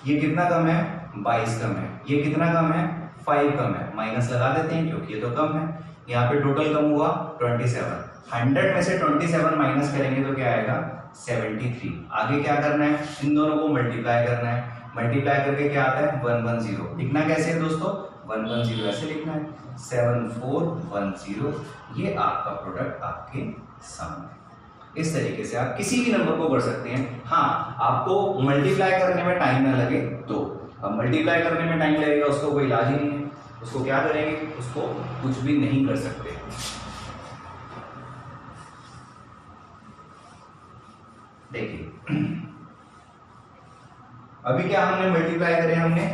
ये कितना कम है, 22 कम है, ये कितना कम है, 5 कम है, माइनस लगा देते हैं क्योंकि ये तो कम है। यहाँ पे टोटल कम हुआ 27, 100 में से 27 माइनस करेंगे तो क्या आएगा, 73। आगे क्या करना है, इन दोनों को मल्टीप्लाई करना है, मल्टीप्लाई करके क्या आता है, 110। लिखना कैसे है दोस्तों, 110 ऐसे लिखना है, 7410। ये आपका प्रोडक्ट आपके सामने। इस तरीके से आप किसी भी नंबर को कर सकते हैं। हाँ, आपको मल्टीप्लाई करने में टाइम ना लगे तो। अब मल्टीप्लाई करने में टाइम लगेगा उसको कोई इलाज ही नहीं है, उसको क्या करेंगे, उसको कुछ भी नहीं कर सकते। देखिए अभी क्या हमने मल्टीप्लाई करे, हमने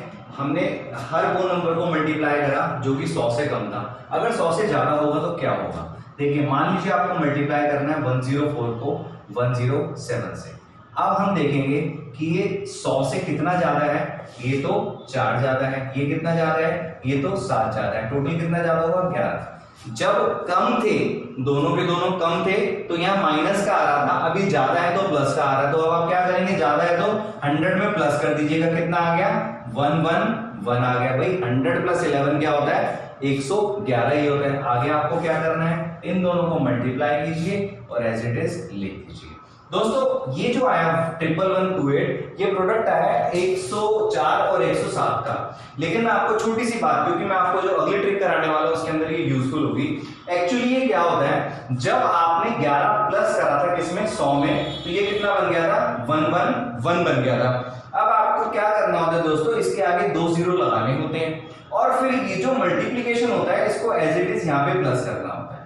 हर वो नंबर को मल्टीप्लाई करा जो कि 100 से कम था। अगर 100 से ज्यादा होगा तो क्या होगा, देखिए मान लीजिए आपको मल्टीप्लाई करना है 104 को 107 से। अब हम देखेंगे कि ये 100 से कितना ज्यादा है, ये तो 4 ज्यादा है, ये कितना ज्यादा है, ये तो 7 ज्यादा है, टोटल कितना ज्यादा होगा, 11। जब कम थे, दोनों के दोनों कम थे तो यहाँ माइनस का आ रहा था, अभी ज्यादा है तो प्लस का आ रहा है। तो अब आप क्या करेंगे, ज्यादा है तो 100 में प्लस कर दीजिएगा, कितना आ गया, 111 आ गया। भाई 100 प्लस 11 क्या होता है, 111 ही होता है। आगे आपको क्या करना है, इन दोनों को मल्टीप्लाई कीजिए और एज इट इज लिख दीजिए। दोस्तों ये जो आया 1128, ये प्रोडक्ट आया 104 और 107 का। लेकिन मैं आपको छोटी सी बात, क्योंकि मैं आपको जो अगली ट्रिक कराने वाला हूं उसके अंदर ये यूजफुल होगी। एक्चुअली ये क्या होता है, जब आपने 11 प्लस करा था किसमें, 100 में, तो ये कितना बन गया था, 111 बन गया था। अब आपको क्या करना होता है दोस्तों, इसके आगे 2 जीरो लगाने होते हैं और फिर ये जो मल्टीप्लीकेशन होता है इसको एज इट इज यहाँ पे प्लस करना होता है,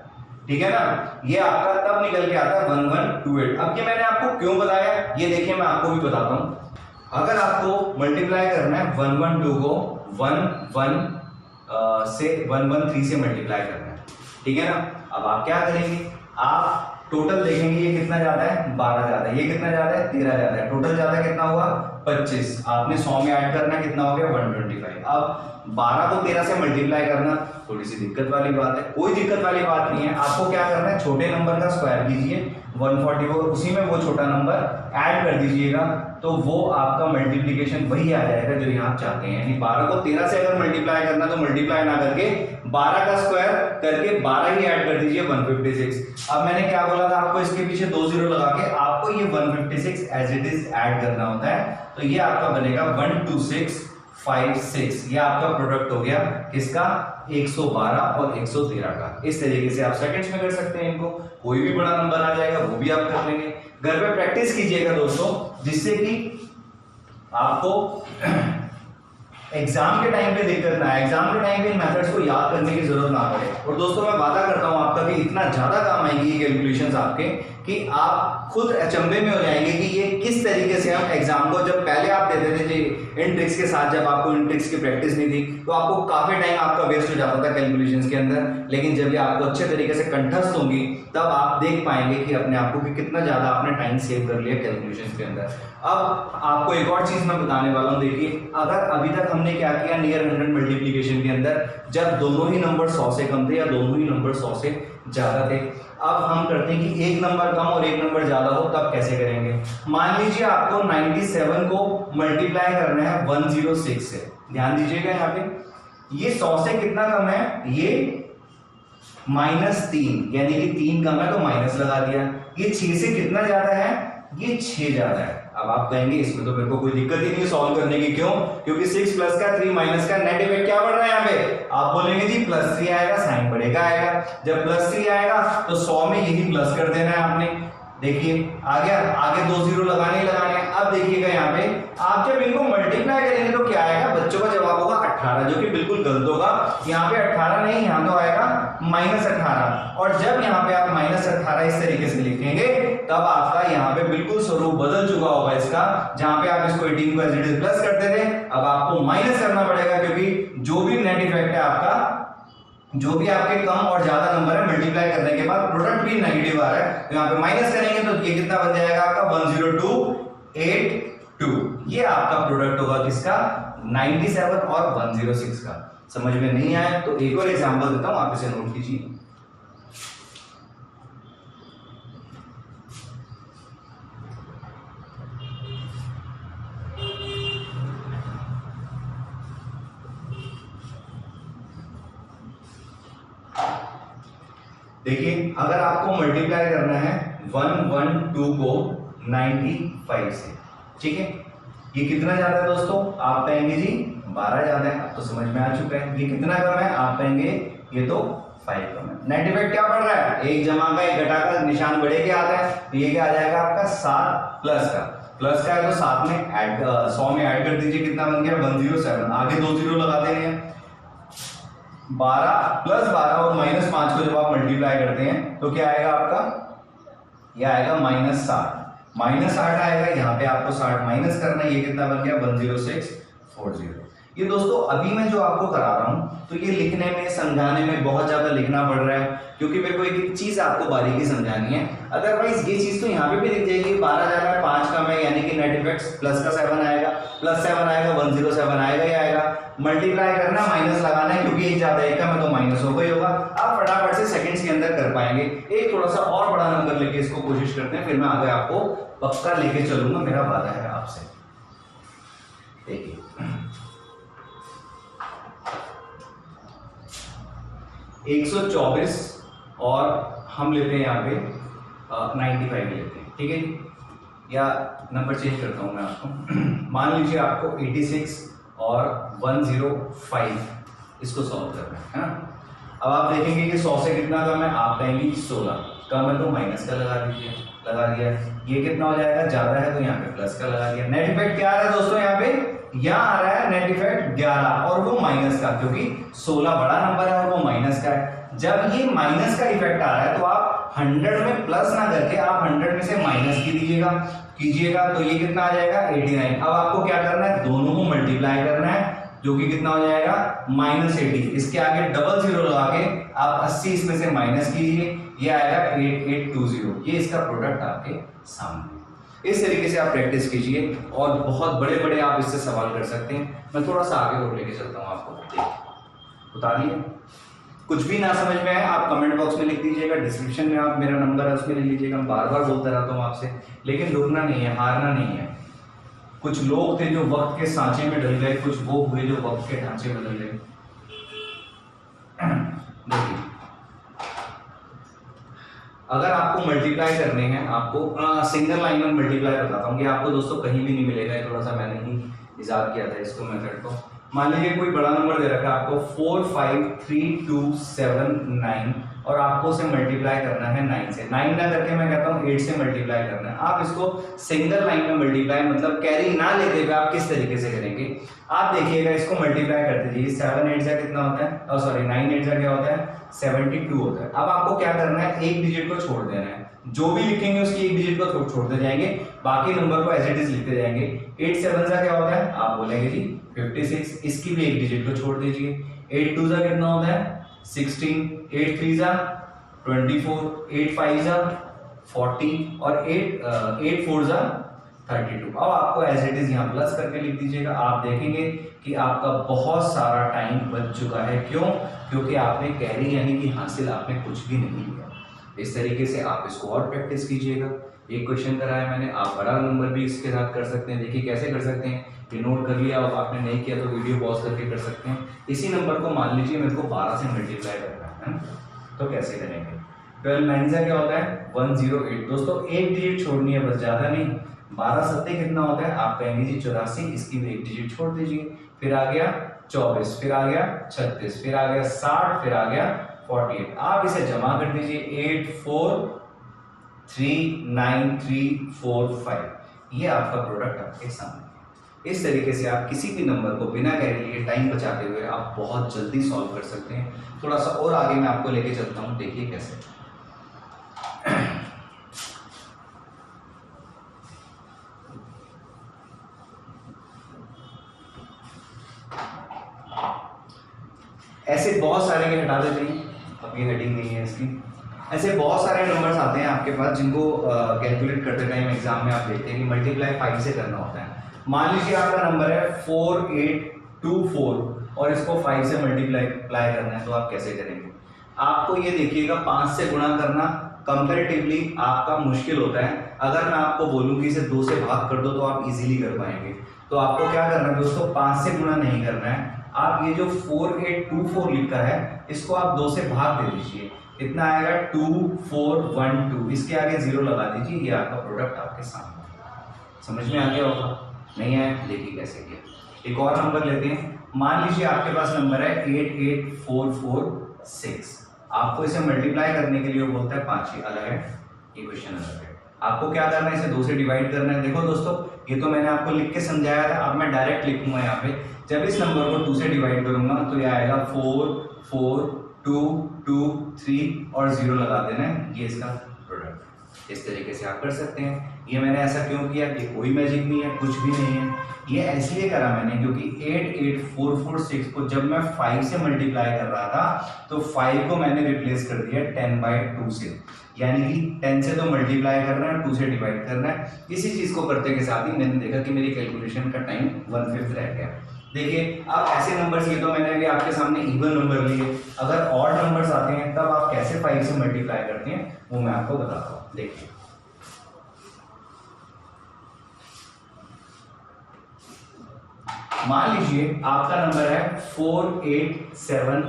ठीक है ना। ये आपका तब निकल के आता है 1128। अब ये मैंने आपको क्यों बताया, ये देखिए मैं आपको भी बताता हूं। अगर आपको मल्टीप्लाई करना है 112 को 113 से मल्टीप्लाई करना है, ठीक है ना। अब आप क्या करेंगे, आप टोटल देखेंगे ये कितना ज्यादा है, 12 ज्यादा है, ये कितना ज्यादा है, 13 ज्यादा है, टोटल ज्यादा कितना हुआ, 25। आपने 100 में ऐड करना कितना हो गया, 125। अब 12 को 13 से मल्टीप्लाई करना थोड़ी सी दिक्कत वाली बात है, कोई दिक्कत वाली बात नहीं है। आपको क्या करना है, छोटे नंबर का स्क्वायर कीजिए 144, उसी में वो छोटा नंबर ऐड कर दीजिएगा, तो वो आपका मल्टीप्लिकेशन वही आ जाएगा जो यहाँ आप चाहते हैं। यानी 12 को 13 से अगर मल्टीप्लाई करना तो मल्टीप्लाई ना करके 12 का स्क्वायर करके 12 ही ऐड कर दीजिए, 156। अब मैंने क्या बोला था आपको, इसके पीछे 2 जीरो लगा के आपको ये 156 एज इट इज ऐड करना होता है। तो ये आपका बनेगा 12656। ये आपका प्रोडक्ट हो गया किसका, 112 और 113 का। इस तरीके से आप सेकंड्स में कर सकते हैं इनको, कोई भी बड़ा नंबर आ जाएगा वो भी आप कर लेंगे। घर पे प्रैक्टिस कीजिएगा दोस्तों, जिससे कि आपको एग्जाम के टाइम पे दिक्कत ना आए, एग्जाम के टाइम पे इन मेथड्स को याद करने की जरूरत ना पड़े। और दोस्तों मैं वादा करता हूं आपका कि इतना ज्यादा काम आएंगी ये कैलकुलेशंस आपके कि आप खुद अचंभे में हो जाएंगे कि ये किस तरीके से हम एग्जाम को, जब पहले आप देते थे जी इन ट्रिक्स के साथ, जब आपको इन ट्रिक्स की प्रैक्टिस नहीं थी तो आपको काफी टाइम आपका वेस्ट हो जाता था कैलकुलेशंस के अंदर, लेकिन जब ये आपको अच्छे तरीके से कंठस्थ होंगी तब आप देख पाएंगे कि अपने आप को कि कितना ज्यादा आपने टाइम सेव कर लिया कैलकुलेशंस के अंदर। अब आपको एक और चीज मैं बताने वाला हूं, देखिए अगर अभी तक हमने क्या किया नियर 100 मल्टीप्लीकेशन के अंदर, जब दोनों ही नंबर 100 से कम थे या दोनों ही नंबर 100 से ज्यादा थे। अब हम करते हैं कि एक नंबर कम और एक नंबर ज्यादा हो, तब कैसे करेंगे। मान लीजिए आपको 97 को मल्टीप्लाई करना है 106 से, ध्यान दीजिएगा यहाँ पे ये 100 से कितना कम है, ये -3 यानी कि 3 कम है तो माइनस लगा दिया। ये 6 से कितना ज्यादा है, ये 6 ज्यादा है। अब आप कहेंगे इसमें तो मेरे को कोई दिक्कत ही नहीं है सॉल्व करने की, क्यों, क्योंकि 6 प्लस का 3 माइनस का नेट इफेक्ट क्या बढ़ रहा है यहाँ पे, आप बोलेंगे जी +3 आएगा, साइन बढ़ेगा आएगा। जब +3 आएगा तो 100 में यही प्लस कर देना है आपने। देखिए आ गया, आगे 2 जीरो लगाने ही लगाने हैं। अब देखिएगा यहाँ पे आप जब इनको मल्टीप्लाई करेंगे तो क्या आएगा, बच्चों का जवाब होगा 18, जो कि बिल्कुल गलत होगा। यहाँ पे 18 नहीं, यहाँ तो आएगा -18। और जब यहाँ पे आप -18 इस तरीके से लिखेंगे तब आपका यहाँ पे बिल्कुल स्वरूप बदल चुका होगा इसका। जहां पे आप इसको 18 को एज इट इज प्लस करते थे, अब आपको माइनस करना पड़ेगा, क्योंकि जो भी नेट इफेक्ट है आपका, जो भी आपके कम और ज्यादा नंबर है मल्टीप्लाई करने के बाद प्रोडक्ट भी नेगेटिव आ रहा है, तो यहाँ पे माइनस करेंगे तो ये कितना बन जाएगा आपका 10282। ये आपका प्रोडक्ट होगा किसका, 97 और 106 का। समझ में नहीं आया तो एक और एग्जांपल देता हूं, आप इसे नोट कीजिए। देखिए अगर आपको मल्टीप्लाई करना है 112 को 95 से, ठीक है, ये कितना ज्यादा है दोस्तों, आप कहेंगे जी 12 ज्यादा है। अब तो समझ में आ चुका है। ये कितना कम है, आप कहेंगे ये तो 5 कम है। नेट इफेक्ट क्या पड़ रहा है, एक जमा का एक घटा का निशान बढ़े के आता है, तो ये क्या आ जाएगा आपका 7 प्लस का है तो 7 में ऐड 100 में ऐड कर दीजिए, कितना बन गया 107। आगे 2 जीरो लगा देने हैं। 12 + 12 और -5 को जब आप मल्टीप्लाई करते हैं तो क्या आएगा आपका, ये आएगा -60 आएगा। यहाँ पे आपको 60 माइनस करना है, ये कितना बन गया 10640। ये दोस्तों अभी मैं जो आपको करा रहा हूं तो ये लिखने में समझाने में बहुत ज्यादा लिखना पड़ रहा है, क्योंकि मेरे को एक चीज आपको बारीकी समझानी है। अदरवाइज ये चीज तो यहाँ पे भी लिख जाएगी, 12 ज्यादा है 5 कम है, यानी कि नेट इफेक्ट प्लस का 7 आएगा, +7 आएगा 107 आएगा ही आएगा। मल्टीप्लाई करना माइनस लगाना है, क्योंकि एक ज्यादा एक कम है तो माइनस होगा ही होगा। आप फटाफट से सेकंड्स के अंदर कर पाएंगे। एक थोड़ा सा और बड़ा नंबर लेके इसको कोशिश करते हैं, फिर मैं आगे आपको पक्का लेके चलूंगा, मेरा वादा है आपसे। देखिए 124 और हम लेते हैं यहाँ पे 95 लेते हैं, ठीक है, या नंबर चेंज करता हूं मैं आपको। मान लीजिए आपको 86 और 105 इसको सॉल्व करना है ना। अब आप देखेंगे कि 100 से कितना कम है, आप कहेंगे 16 कम है तो माइनस का लगा दीजिए, लगा दिया। ये कितना हो जाएगा, ज्यादा है तो यहाँ पे प्लस का लगा दिया। नेट इफेक्ट क्या आ रहा है दोस्तों, यहाँ पे यहाँ आ रहा है नेट इफेक्ट 11 और वो माइनस का, क्योंकि 16 बड़ा नंबर है और वो माइनस का है। जब ये माइनस का इफेक्ट आ रहा है तो आप 100 में प्लस ना करके आप 100 में से माइनस कीजिएगा तो ये कितना आ जाएगा 89। अब आपको क्या करना है, दोनों को मल्टीप्लाई करना है, जो कि कितना हो जाएगा -80। इसके आगे डबल जीरो लगा के आप 80 इसमें से माइनस कीजिए, ये आएगा 8820। ये इसका प्रोडक्ट आपके सामने। इस तरीके से आप प्रैक्टिस कीजिए और बहुत बड़े बड़े आप इससे सवाल कर सकते हैं। मैं थोड़ा सा आगे और लेके चलता हूँ आपको, देखिए उतारिए। कुछ भी ना समझ में आए आप कमेंट बॉक्स में लिख दीजिएगा, डिस्क्रिप्शन में आप मेरा नंबर है उसमें लिख लीजिएगा। बार बार बोलता रहता हूँ आपसे, लेकिन रुकना नहीं है, हारना नहीं है। कुछ लोग थे जो वक्त के सांचे में डल गए, कुछ वो हुए जो वक्त के ढांचे में डल गए। देखिए अगर आपको मल्टीप्लाई करने हैं, आपको सिंगल लाइन में मल्टीप्लाई बताता हूँ कि आपको दोस्तों कहीं भी नहीं मिलेगा। थोड़ा सा मैंने ही इजाद किया था इसको मेथड को। मान लीजिए कोई बड़ा नंबर दे रखा है आपको 4532791 और आपको उसे मल्टीप्लाई करना है 9 से। 9 ना करके मैं कहता हूँ 8 से मल्टीप्लाई करना है। आप इसको सिंगल लाइन में मल्टीप्लाई मतलब कैरी ना लेते हुए आप किस तरीके से करेंगे, आप देखिएगा, इसको मल्टीप्लाई करते जाइए। 7 8 जा कितना होता है, सॉरी 9 8 जा क्या होता है, 72 होता है। अब आपको क्या करना है, एक डिजिट को छोड़ देना है, जो भी लिखेंगे उसकी एक डिजिट को छोड़ते जाएंगे, बाकी नंबर को एज इट इज लिखते जाएंगे। 8 7 जा क्या होता है, आप बोलेंगे जी 56, इसकी भी एक डिजिट को छोड़ दीजिए। 8 2 जा कितना होता है 16, 8 3 जा 24, 8 5 जा 40 और 8 4 जा 32। अब आपको एज इट इज यहाँ प्लस करके लिख दीजिएगा। आप देखेंगे कि आपका बहुत सारा टाइम बच चुका है। क्यों? क्योंकि आपने कैरी यानी कि हासिल आपने कुछ भी नहीं लिया। इस तरीके से आप इसको और प्रैक्टिस कीजिएगा। एक क्वेश्चन कराया मैंने, आप बड़ा नंबर भी इसके साथ कर सकते हैं। देखिए कैसे कर सकते हैं, ये नोट कर लिया और आपने नहीं किया तो वीडियो पॉज करके कर सकते हैं। इसी नंबर को मान लीजिए मेरे को 12 से मल्टीप्लाई करना है, तो कैसे करेंगे। 12 9 से क्या होता है 108। दोस्तों एक डिजिट छोड़नी है बस, ज़्यादा नहीं। 12 सत्ते कितना होता है, आप कहेंगे जी 84, इसकी भी एक डिजिट छोड़ दीजिए। फिर आ गया 24, फिर आ गया 36, फिर आ गया 60, फिर आ गया 48। आप इसे जमा कर दीजिए 8 4 3 9 3 4 5। ये आपका प्रोडक्ट आपके सामने। इस तरीके से आप किसी भी नंबर को बिना कैरी लिए टाइम बचाते हुए आप बहुत जल्दी सॉल्व कर सकते हैं। थोड़ा सा और आगे मैं आपको लेके चलता हूं, देखिए कैसे। ऐसे बहुत सारे के हटा देते हैं, अब ये हेडिंग नहीं है इसकी। ऐसे बहुत सारे नंबर्स आते हैं आपके पास जिनको कैलकुलेट करते टाइम एग्जाम में आप देखते हैं कि मल्टीप्लाई 5 से करना होता है। मान लीजिए आपका नंबर है 4824 और इसको 5 से मल्टीप्लाई करना है, तो आप कैसे करेंगे। आपको ये देखिएगा 5 से गुणा करना कंपैरेटिवली आपका मुश्किल होता है। अगर मैं आपको बोलूँ कि इसे 2 से भाग कर दो तो आप इजीली कर पाएंगे। तो आपको क्या करना है दोस्तों, 5 से गुणा नहीं करना है। आप ये जो 4824 लिखा है इसको आप 2 से भाग दे दीजिए, इतना आएगा 2412। इसके आगे 0 लगा दीजिए, ये आपका प्रोडक्ट आपके सामने। समझ में आ गया होगा, नहीं आया, देखिए कैसे किया। एक और नंबर लेते हैं। मान लीजिए आपके पास नंबर है 88446। आपको इसे मल्टीप्लाई करने के लिए वो बोलता है 5 ही अलग है, ये क्वेश्चन अलग है। आपको क्या करना है, इसे 2 से डिवाइड करना है। देखो दोस्तों, ये तो मैंने आपको लिख के समझाया था, अब मैं डायरेक्ट लिखूंगा यहाँ पे। जब इस नंबर को 2 से डिवाइड करूंगा तो ये आएगा 4 4 2 2 3 और 0 लगा देना है, ये इसका प्रोडक्ट। इस तरीके से आप कर सकते हैं। ये मैंने ऐसा क्यों किया, ये कोई मैजिक नहीं है, कुछ भी नहीं है। ये इसलिए करा मैंने क्योंकि 88446 को जब मैं 5 से मल्टीप्लाई कर रहा था तो 5 को मैंने रिप्लेस कर दिया 10/2 से, यानी कि 10 से तो मल्टीप्लाई करना है, 2 से डिवाइड करना है। इसी चीज को करते के साथ ही मैंने देखा कि मेरी कैलकुलेशन का टाइम 1/5 रह गया। देखिए अब ऐसे नंबर्स, ये तो मैंने अभी आपके सामने इवन नंबर लिए, अगर ऑड नंबर्स आते हैं तब आप कैसे 5 से मल्टीप्लाई करते हैं वो मैं आपको बताता हूँ। देखिए मान लीजिए आपका नंबर है 487,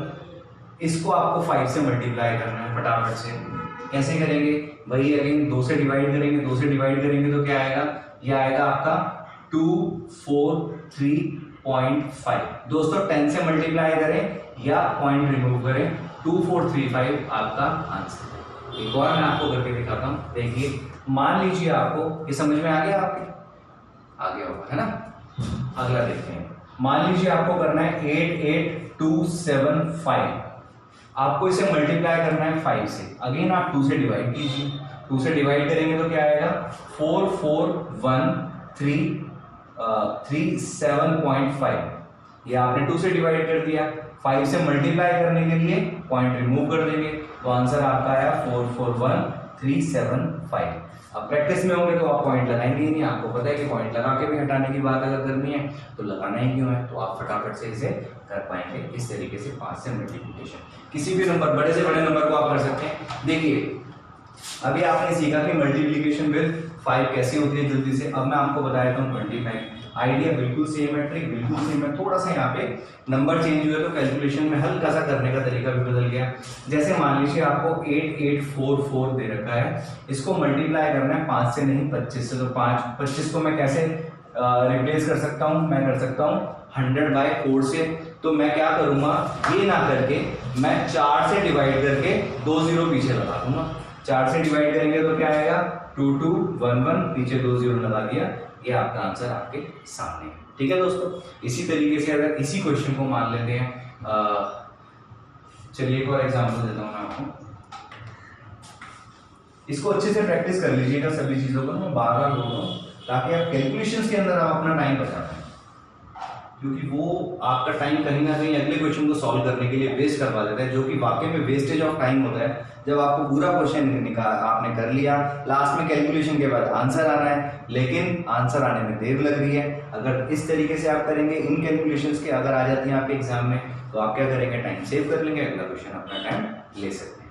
इसको आपको 5 से मल्टीप्लाई करना है फटाफट से। कैसे करेंगे भाई, अगेन 2 से डिवाइड करेंगे, 2 से डिवाइड करेंगे तो क्या आएगा, ये आएगा आपका 243.5। दोस्तों 10 से मल्टीप्लाई करें या पॉइंट रिमूव करें, 2435 आपका आंसर। एक और मैं आपको करके दिखाता हूं, देखिए मान लीजिए आपको ये समझ में आ गया, आपके आ गया होगा है ना। अगला देखते हैं। मान लीजिए आपको करना है 88275, आपको इसे मल्टीप्लाई करना है 5 से। अगेन आप 2 से डिवाइड कीजिए, 2 से डिवाइड करेंगे तो क्या आएगा 441337.5। ये आपने 2 से डिवाइड कर दिया। 5 से मल्टीप्लाई करने के लिए पॉइंट रिमूव कर देंगे तो आंसर आपका आया 441375। अब प्रैक्टिस में होंगे तो आप पॉइंट लगाएंगे ही नहीं, आपको पता है कि पॉइंट लगा के भी हटाने की बात अगर करनी है तो लगाना ही क्यों है, तो आप फटाफट से इसे कर पाएंगे। इस तरीके से 5 से मल्टीप्लिकेशन किसी भी नंबर, बड़े से बड़े नंबर को आप कर सकते हैं। देखिए अभी आपने सीखा कि मल्टीप्लिकेशन विद 5 कैसे होती है जल्दी से। अब मैं आपको बता देता हूँ 25। आइडिया बिल्कुल सेम है, ट्रिक बिल्कुल सेम है, थोड़ा सा यहाँ पे नंबर चेंज हुए तो कैलकुलेशन में हल्का सा करने का तरीका भी बदल गया। जैसे मान लीजिए आपको 8844 दे रखा है, इसको मल्टीप्लाई करना है 5 से नहीं 25 से। तो 25 को मैं कैसे रिप्लेस कर सकता हूँ, मैं कर सकता हूँ 100/4 से। तो मैं क्या करूंगा, ये ना करके मैं 4 से डिवाइड करके 2 0 पीछे लगा दूंगा। 4 से डिवाइड करेंगे तो क्या आएगा 2 2 1 1, पीछे 2 0 लगा दिया। ये आपका आंसर आपके सामने है। ठीक है दोस्तों, इसी तरीके से अगर इसी क्वेश्चन को मान लेते हैं, चलिए एक और एग्जांपल देता हूं मैं आपको। इसको अच्छे से प्रैक्टिस कर लीजिएगा सभी चीजों को, मैं बार बार बोल रहा हूँ ताकि आप कैलकुलेशंस के अंदर आप अपना टाइम बचा पाएं, क्योंकि वो आपका टाइम कहीं ना कहीं अगले क्वेश्चन को सॉल्व करने के लिए वेस्ट करवा देता है, जो कि वाकई में वेस्टेज ऑफ टाइम होता है। जब आपको पूरा क्वेश्चन आपने कर लिया, लास्ट में कैलकुलेशन के बाद आंसर आ रहा है, लेकिन आंसर आने में देर लग रही है। अगर इस तरीके से आप करेंगे, इन कैलकुलेशंस के अगर आ जाती हैं आपके एग्जाम में, तो आप क्या करेंगे, टाइम सेव कर लेंगे, अगला क्वेश्चन अपना टाइम ले सकते हैं।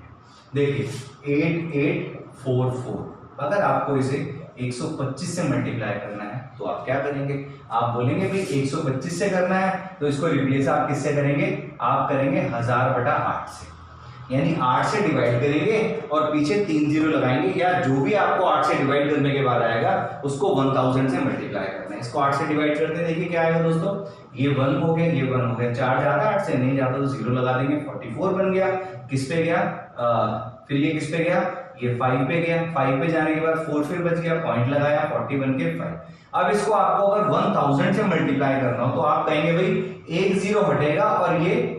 देखिए 8844, अगर आपको इसे 125 से मल्टीप्लाई करना है तो आप क्या करेंगे, आप बोलेंगे भाई 125 से करना है तो इसको रिप्लेस आप किससे करेंगे, आप करेंगे 1000/8 से, यानी 8 से डिवाइड करेंगे और पीछे 3 0 लगाएंगे, या जो भी आपको 8 से डिवाइड करने के बाद आएगा उसको 1000 से मल्टीप्लाई करना है। इसको 8 से डिवाइड करते हैं, देखिए क्या आएगा दोस्तों, ये 1 हो गया, ये 1 हो गया, 4 जा रहा है 8 से, नहीं जाता तो 0 लगा देंगे, 44 बन गया। किस पे गया, फिर ये किस पे गया, ये 5 पे गया, 5 पे जाने के बाद 4 फिर बच गया, पॉइंट लगाया, 40 बन के 5। अब इसको आपको अगर 1000 से मल्टीप्लाई करना हो तो आप कहेंगे भाई 1 0 हटेगा और ये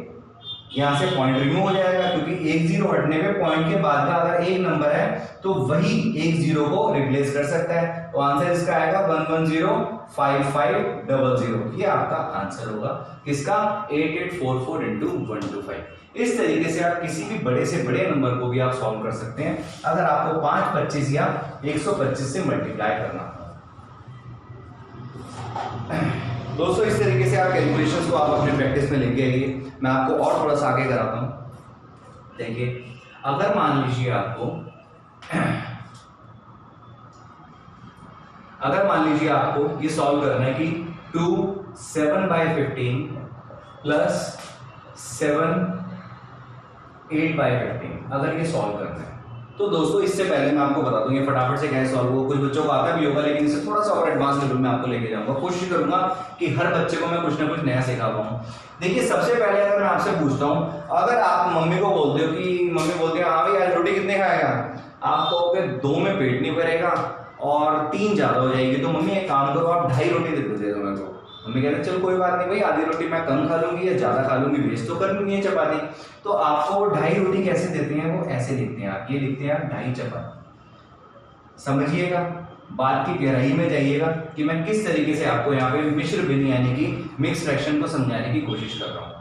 यहां से पॉइंट रिमूव हो जाएगा, क्योंकि 1 0 हटने पे पॉइंट के बाद का अगर एक नंबर है तो वही 1 0 को रिप्लेस कर सकता है। तो आंसर इसका आएगा 1105500। ये आपका आंसर होगा किसका, 8844 × 125। इस तरीके से आप किसी भी बड़े से बड़े नंबर को भी आप सॉल्व कर सकते हैं, अगर आपको 5 25 या 125 से मल्टीप्लाई करना हो। दोस्तों इस तरीके से आप कैलकुलेशंस को आप अपने प्रैक्टिस में लेके आइए। मैं आपको और थोड़ा सा आगे कराता हूं। देखिए अगर मान लीजिए आपको ये सॉल्व करना है कि 2 7/15 प्लस 7 8/15, अगर ये सॉल्व करना है तो दोस्तों इससे पहले मैं आपको बता दूं ये फटाफट से कैसे सॉल्व होगा। कुछ बच्चों को आता भी होगा, लेकिन इससे थोड़ा सा और एडवांस लेवल में आपको लेके जाऊंगा। कोशिश करूंगा कि हर बच्चे को मैं कुछ ना कुछ नया सिखा पाऊं। देखिए सबसे पहले अगर मैं आपसे पूछता हूं, अगर आप मम्मी को बोलते हो कि मम्मी बोलती है हाँ भाई आज रोटी कितने खाएगा, आप कहोगे 2 में पेट नहीं भरेगा और 3 ज्यादा हो जाएगी, तो मम्मी एक काम करो आप 2.5 रोटी दे दो मेरे को। मम्मी कहते चलो कोई बात नहीं भाई, आधी रोटी मैं कम खा लूंगी या ज्यादा खा लूंगी, वेस्ट तो कर लूंगी चपाती। तो आपको 2.5 रोटी कैसे देते हैं, वो ऐसे लिखते हैं, आप ये लिखते हैं 2.5 चपाती। समझिएगा, बात की गहराई में जाइएगा कि मैं किस तरीके से आपको यहाँ पे मिश्र भिन्न यानी कि मिक्स फ्रैक्शन को समझाने की कोशिश कर रहा हूँ।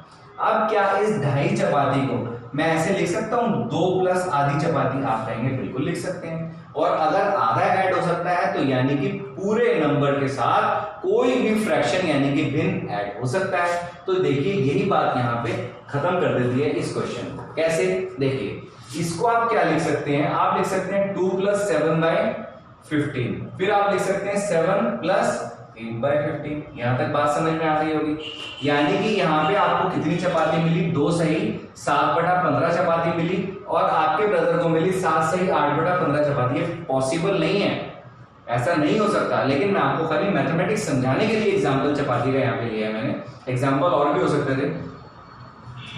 अब क्या इस 2.5 चपाती को मैं ऐसे लिख सकता हूँ 2 प्लस आधी चपाती, आप कहेंगे बिल्कुल लिख सकते हैं। और अगर आधा ऐड हो सकता है तो यानी कि पूरे नंबर के साथ कोई भी फ्रैक्शन यानी कि भिन्न ऐड हो सकता है। तो देखिए यही बात यहाँ पे खत्म कर देती है इस क्वेश्चन को। कैसे, देखिए इसको आप क्या लिख सकते हैं, आप लिख सकते हैं 2 + 7/15, फिर आप लिख सकते हैं 7 + 8/15। यहां तक बात समझ में आ रही होगी। यानी कि यहाँ पे आपको कितनी चपाती मिली, 2 सही 7/15 चपाती मिली, और आपके ब्रदर को मिली 7 सही 8/15 चपाती। ये पॉसिबल नहीं है, ऐसा नहीं हो सकता, लेकिन मैं आपको खाली मैथमेटिक्स समझाने के लिए एग्जाम्पल चपाती का यहाँ पे लिया है मैंने। एग्जाम्पल और भी हो सकते थे।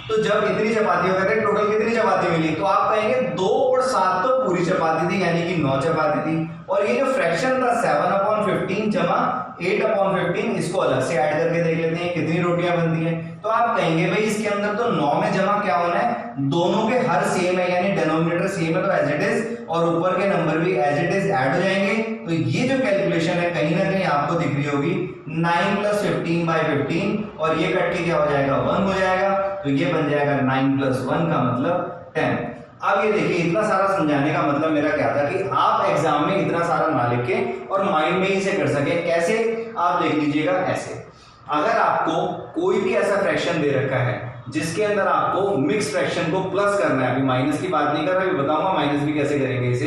तो जब इतनी चपाती हो गए, टोटल कितनी चपाती मिली, तो आप कहेंगे 2 और 7 तो पूरी चपाती थी यानी कि 9 चपाती थी, और ये जो फ्रैक्शन था 7/15 जमा 8/15, इसको अलग से ऐड करके देख लेते हैं कितनी रोटियां बनती हैं। तो आप कहेंगे भाई इसके अंदर तो 9 में जमा क्या होना है, दोनों के हर सेम है यानी डिनोमिनेटर सेम है, तो एज इट इज, और ऊपर के नंबर भी एज इट इज ऐड हो जाएंगे। तो ये जो कैलकुलेशन है कहीं ना कहीं आपको दिख रही होगी 9 + 15/15, और ये कट के क्या हो जाएगा 1 हो जाएगा, तो ये बन जाएगा 9 + 1 का मतलब 10। अब ये देखिए इतना सारा समझाने का मतलब मेरा क्या था कि आप एग्जाम में इतना सारा ना लिख के और माइंड में ही से कर सके। कैसे, आप देख लीजिएगा ऐसे, अगर आपको कोई भी ऐसा फ्रैक्शन दे रखा है जिसके अंदर आपको मिक्स फ्रैक्शन को प्लस करना है, अभी माइनस की बात नहीं कर रहा, अभी बताऊंगा माइनस भी कैसे करेंगे इसे।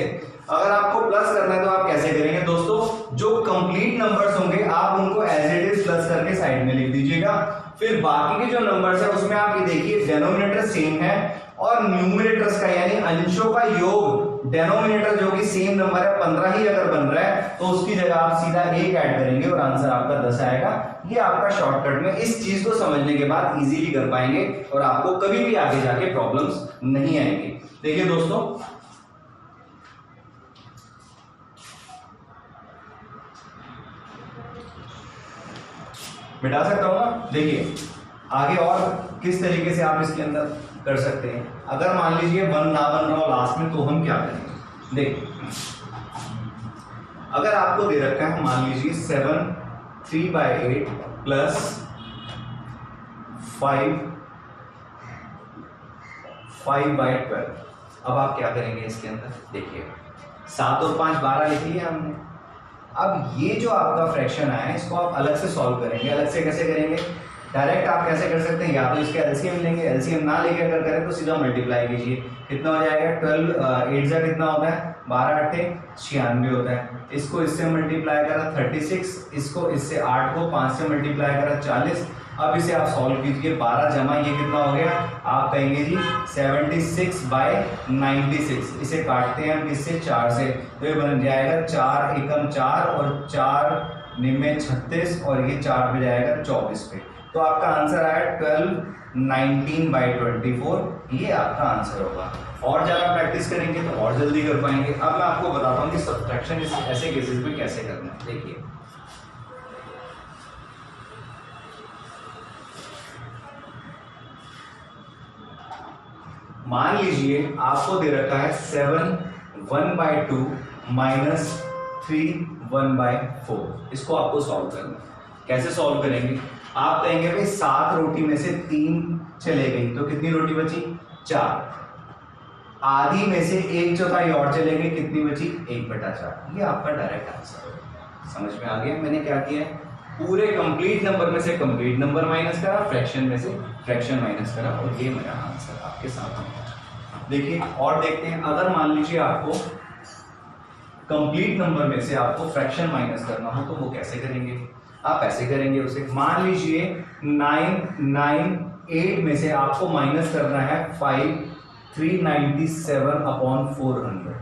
अगर आपको प्लस करना है तो आप कैसे करेंगे दोस्तों, जो कंप्लीट नंबर्स होंगे आप उनको एज इट इज प्लस करके साइड में लिख दीजिएगा। फिर बाकी के जो नंबर्स है उसमें आप ये देखिए डिनोमिनेटर सेम है और न्यूमरेटर्स का यानी अंशों का योग डेनोमिनेटर जो कि सेम नंबर है 15 ही अगर बन रहा है तो उसकी जगह आप सीधा 1 ऐड करेंगे और आंसर आपका 10 आएगा। ये आपका शॉर्टकट में इस चीज को समझने के बाद इजीली कर पाएंगे और आपको कभी भी आगे जाके प्रॉब्लम्स नहीं आएंगी। देखिए दोस्तों, मिटा सकता हूं ना। देखिए आगे और किस तरीके से आप इसके अंदर कर सकते हैं। अगर मान लीजिए 1 ना बन रहा हो लास्ट में तो हम क्या करेंगे। देखिए अगर आपको दे रखा है मान लीजिए 7 3/8 प्लस 5/12। अब आप क्या करेंगे इसके अंदर। देखिए 7 और 5 12 लिख लिया हमने। अब ये जो आपका फ्रैक्शन आया है इसको आप अलग से सॉल्व करेंगे। अलग से कैसे करेंगे, डायरेक्ट आप कैसे कर सकते हैं, या तो इसके एलसीएम लेंगे, एलसीएम ना लेके अगर करें तो सीधा मल्टीप्लाई कीजिए। कितना हो जाएगा 12 8 जा कितना होता है 12 8 96 होता है। इसको इससे मल्टीप्लाई करा 36, इसको इससे 8 को 5 से मल्टीप्लाई करा 40। अब इसे आप सॉल्व कीजिए 12 जमा ये कितना हो गया, आप कहेंगे जी 76/96। इसे काटते हैं हम किससे 4 से, तो ये बन जाएगा 4 एकम 4 और 4 निम्न 36 और ये 4 पे जाएगा 24 पे। तो आपका आंसर आया 12 19/24। ये आपका आंसर होगा। और ज्यादा प्रैक्टिस करेंगे तो और जल्दी कर पाएंगे। अब मैं आपको बताता हूँ कि सब्ट्रैक्शन ऐसे केसेस में कैसे करना है। देखिए मान लीजिए आपको दे रखा है 7 1/2 माइनस 3 1/4। इसको आपको सॉल्व करना है। कैसे सॉल्व करेंगे, आप कहेंगे भाई 7 रोटी में से 3 चले गई तो कितनी रोटी बची 4। आधी में से 1/4 और चले गए, कितनी बची 1/4। ये आपका डायरेक्ट आंसर है। समझ में आ गया मैंने क्या किया है, पूरे कंप्लीट नंबर में से कंप्लीट नंबर माइनस करा, फ्रैक्शन में से फ्रैक्शन माइनस करा और ये मेरा आंसर आपके सामने है। देखिए और देखते हैं, अगर मान लीजिए आपको कंप्लीट नंबर में से आपको फ्रैक्शन माइनस करना हो तो वो कैसे करेंगे। आप ऐसे करेंगे उसे, मान लीजिए 998 में से आपको माइनस करना है 5397/400।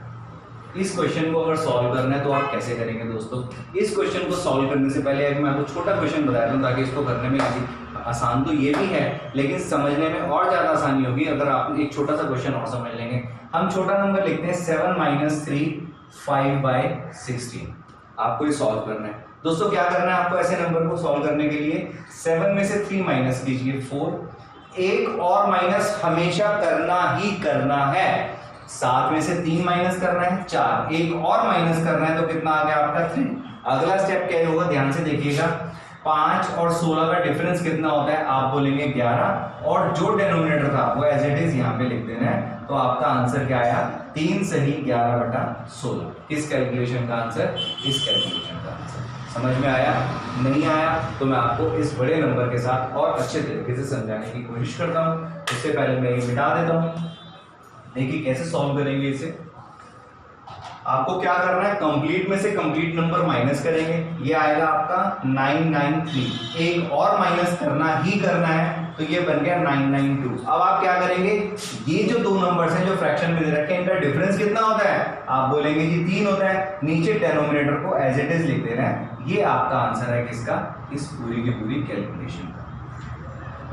इस क्वेश्चन को अगर सॉल्व करना है तो आप कैसे करेंगे दोस्तों। इस क्वेश्चन को सॉल्व करने से पहले मैं आपको छोटा क्वेश्चन बता दूं ताकि इसको करने में आसान तो ये भी है लेकिन समझने में और ज्यादा आसानी होगी अगर आप एक छोटा सा क्वेश्चन और समझ लेंगे। हम छोटा नंबर लिखते हैं 7 - 3 5/16। आपको ये सॉल्व करना है दोस्तों। क्या करना है आपको ऐसे नंबर को सॉल्व करने के लिए, 7 में से 3 माइनस कीजिए 4। एक और माइनस हमेशा करना ही करना है। 7 में से 3 माइनस करना है 4, एक और माइनस करना है तो कितना आ गया आपका 3। अगला स्टेप क्या होगा ध्यान से देखिएगा, 5 और 16 का डिफरेंस कितना होता है, आप बोलेंगे 11 और जो डेनोमिनेटर था वो एज इट इज यहाँ पे लिख देना है। तो आपका आंसर क्या आया 3 सही 11/16। किस कैलकुलेशन का आंसर, इस कैलकुलेशन का आंसर। समझ में आया, नहीं आया तो मैं आपको इस बड़े नंबर के साथ और अच्छे तरीके से समझाने की कोशिश करता हूँ। उससे पहले मैं ये मिटा देता हूँ। देखिए कैसे सॉल्व करेंगे इसे। आपको क्या करना है, कंप्लीट में से कंप्लीट नंबर माइनस करेंगे, ये आएगा आपका 993। एक और माइनस करना ही करना है तो ये बन गया 992। अब आप क्या करेंगे, ये जो दो नंबर्स हैं जो फ्रैक्शन में दे रखे हैं इनका डिफरेंस कितना होता है, आप बोलेंगे जी 3 होता है। नीचे डेनोमिनेटर को एज इट इज लिख देना है। ये आपका आंसर है किसका, इस पूरी की पूरी कैलकुलेशन का।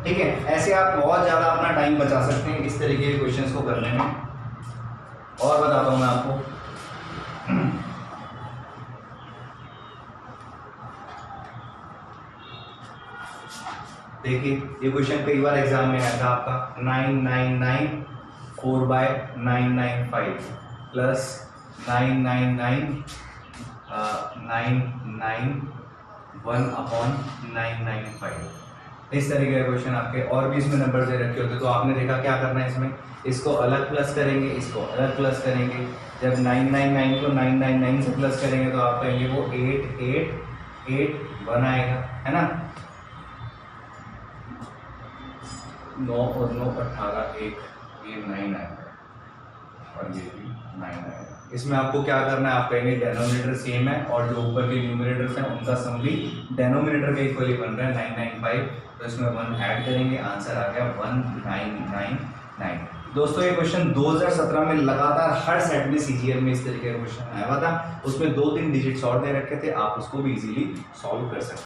ठीक है, ऐसे आप बहुत ज्यादा अपना टाइम बचा सकते हैं इस तरीके के क्वेश्चंस को करने में। और बताता हूं मैं आपको, देखिए ये क्वेश्चन कई बार एग्जाम में आया था आपका 999 4/995 प्लस 999 1/995। इस तरीके का क्वेश्चन आपके और भी इसमें नंबर दे रखे होते तो आपने देखा क्या करना है इसमें, इसको अलग प्लस करेंगे, इसको अलग प्लस करेंगे। जब 999 को 999 से प्लस करेंगे तो आप कहेंगे वो 8881 आएगा, है ना। 9 और 9 18 1, ये 9 आएगा और ये भी 9 आएगा। इसमें आपको क्या करना है, आप कहेंगे डेनोमिनेटर सेम है और जो ऊपर के न्यूमरेटर्स हैं उनका सम भी डेनोमिनेटर के इक्वली बन रहा है 995। तो इसमें 1 ऐड करेंगे, आंसर आ गया 1999। दोस्तों ये क्वेश्चन 2017 में लगातार हर सेट में सीजीएल में इस तरीके का क्वेश्चन आया हुआ था, उसमें 2-3 डिजिट्स और दे रखे थे, आप उसको भी इजीली सॉल्व कर सकते हैं।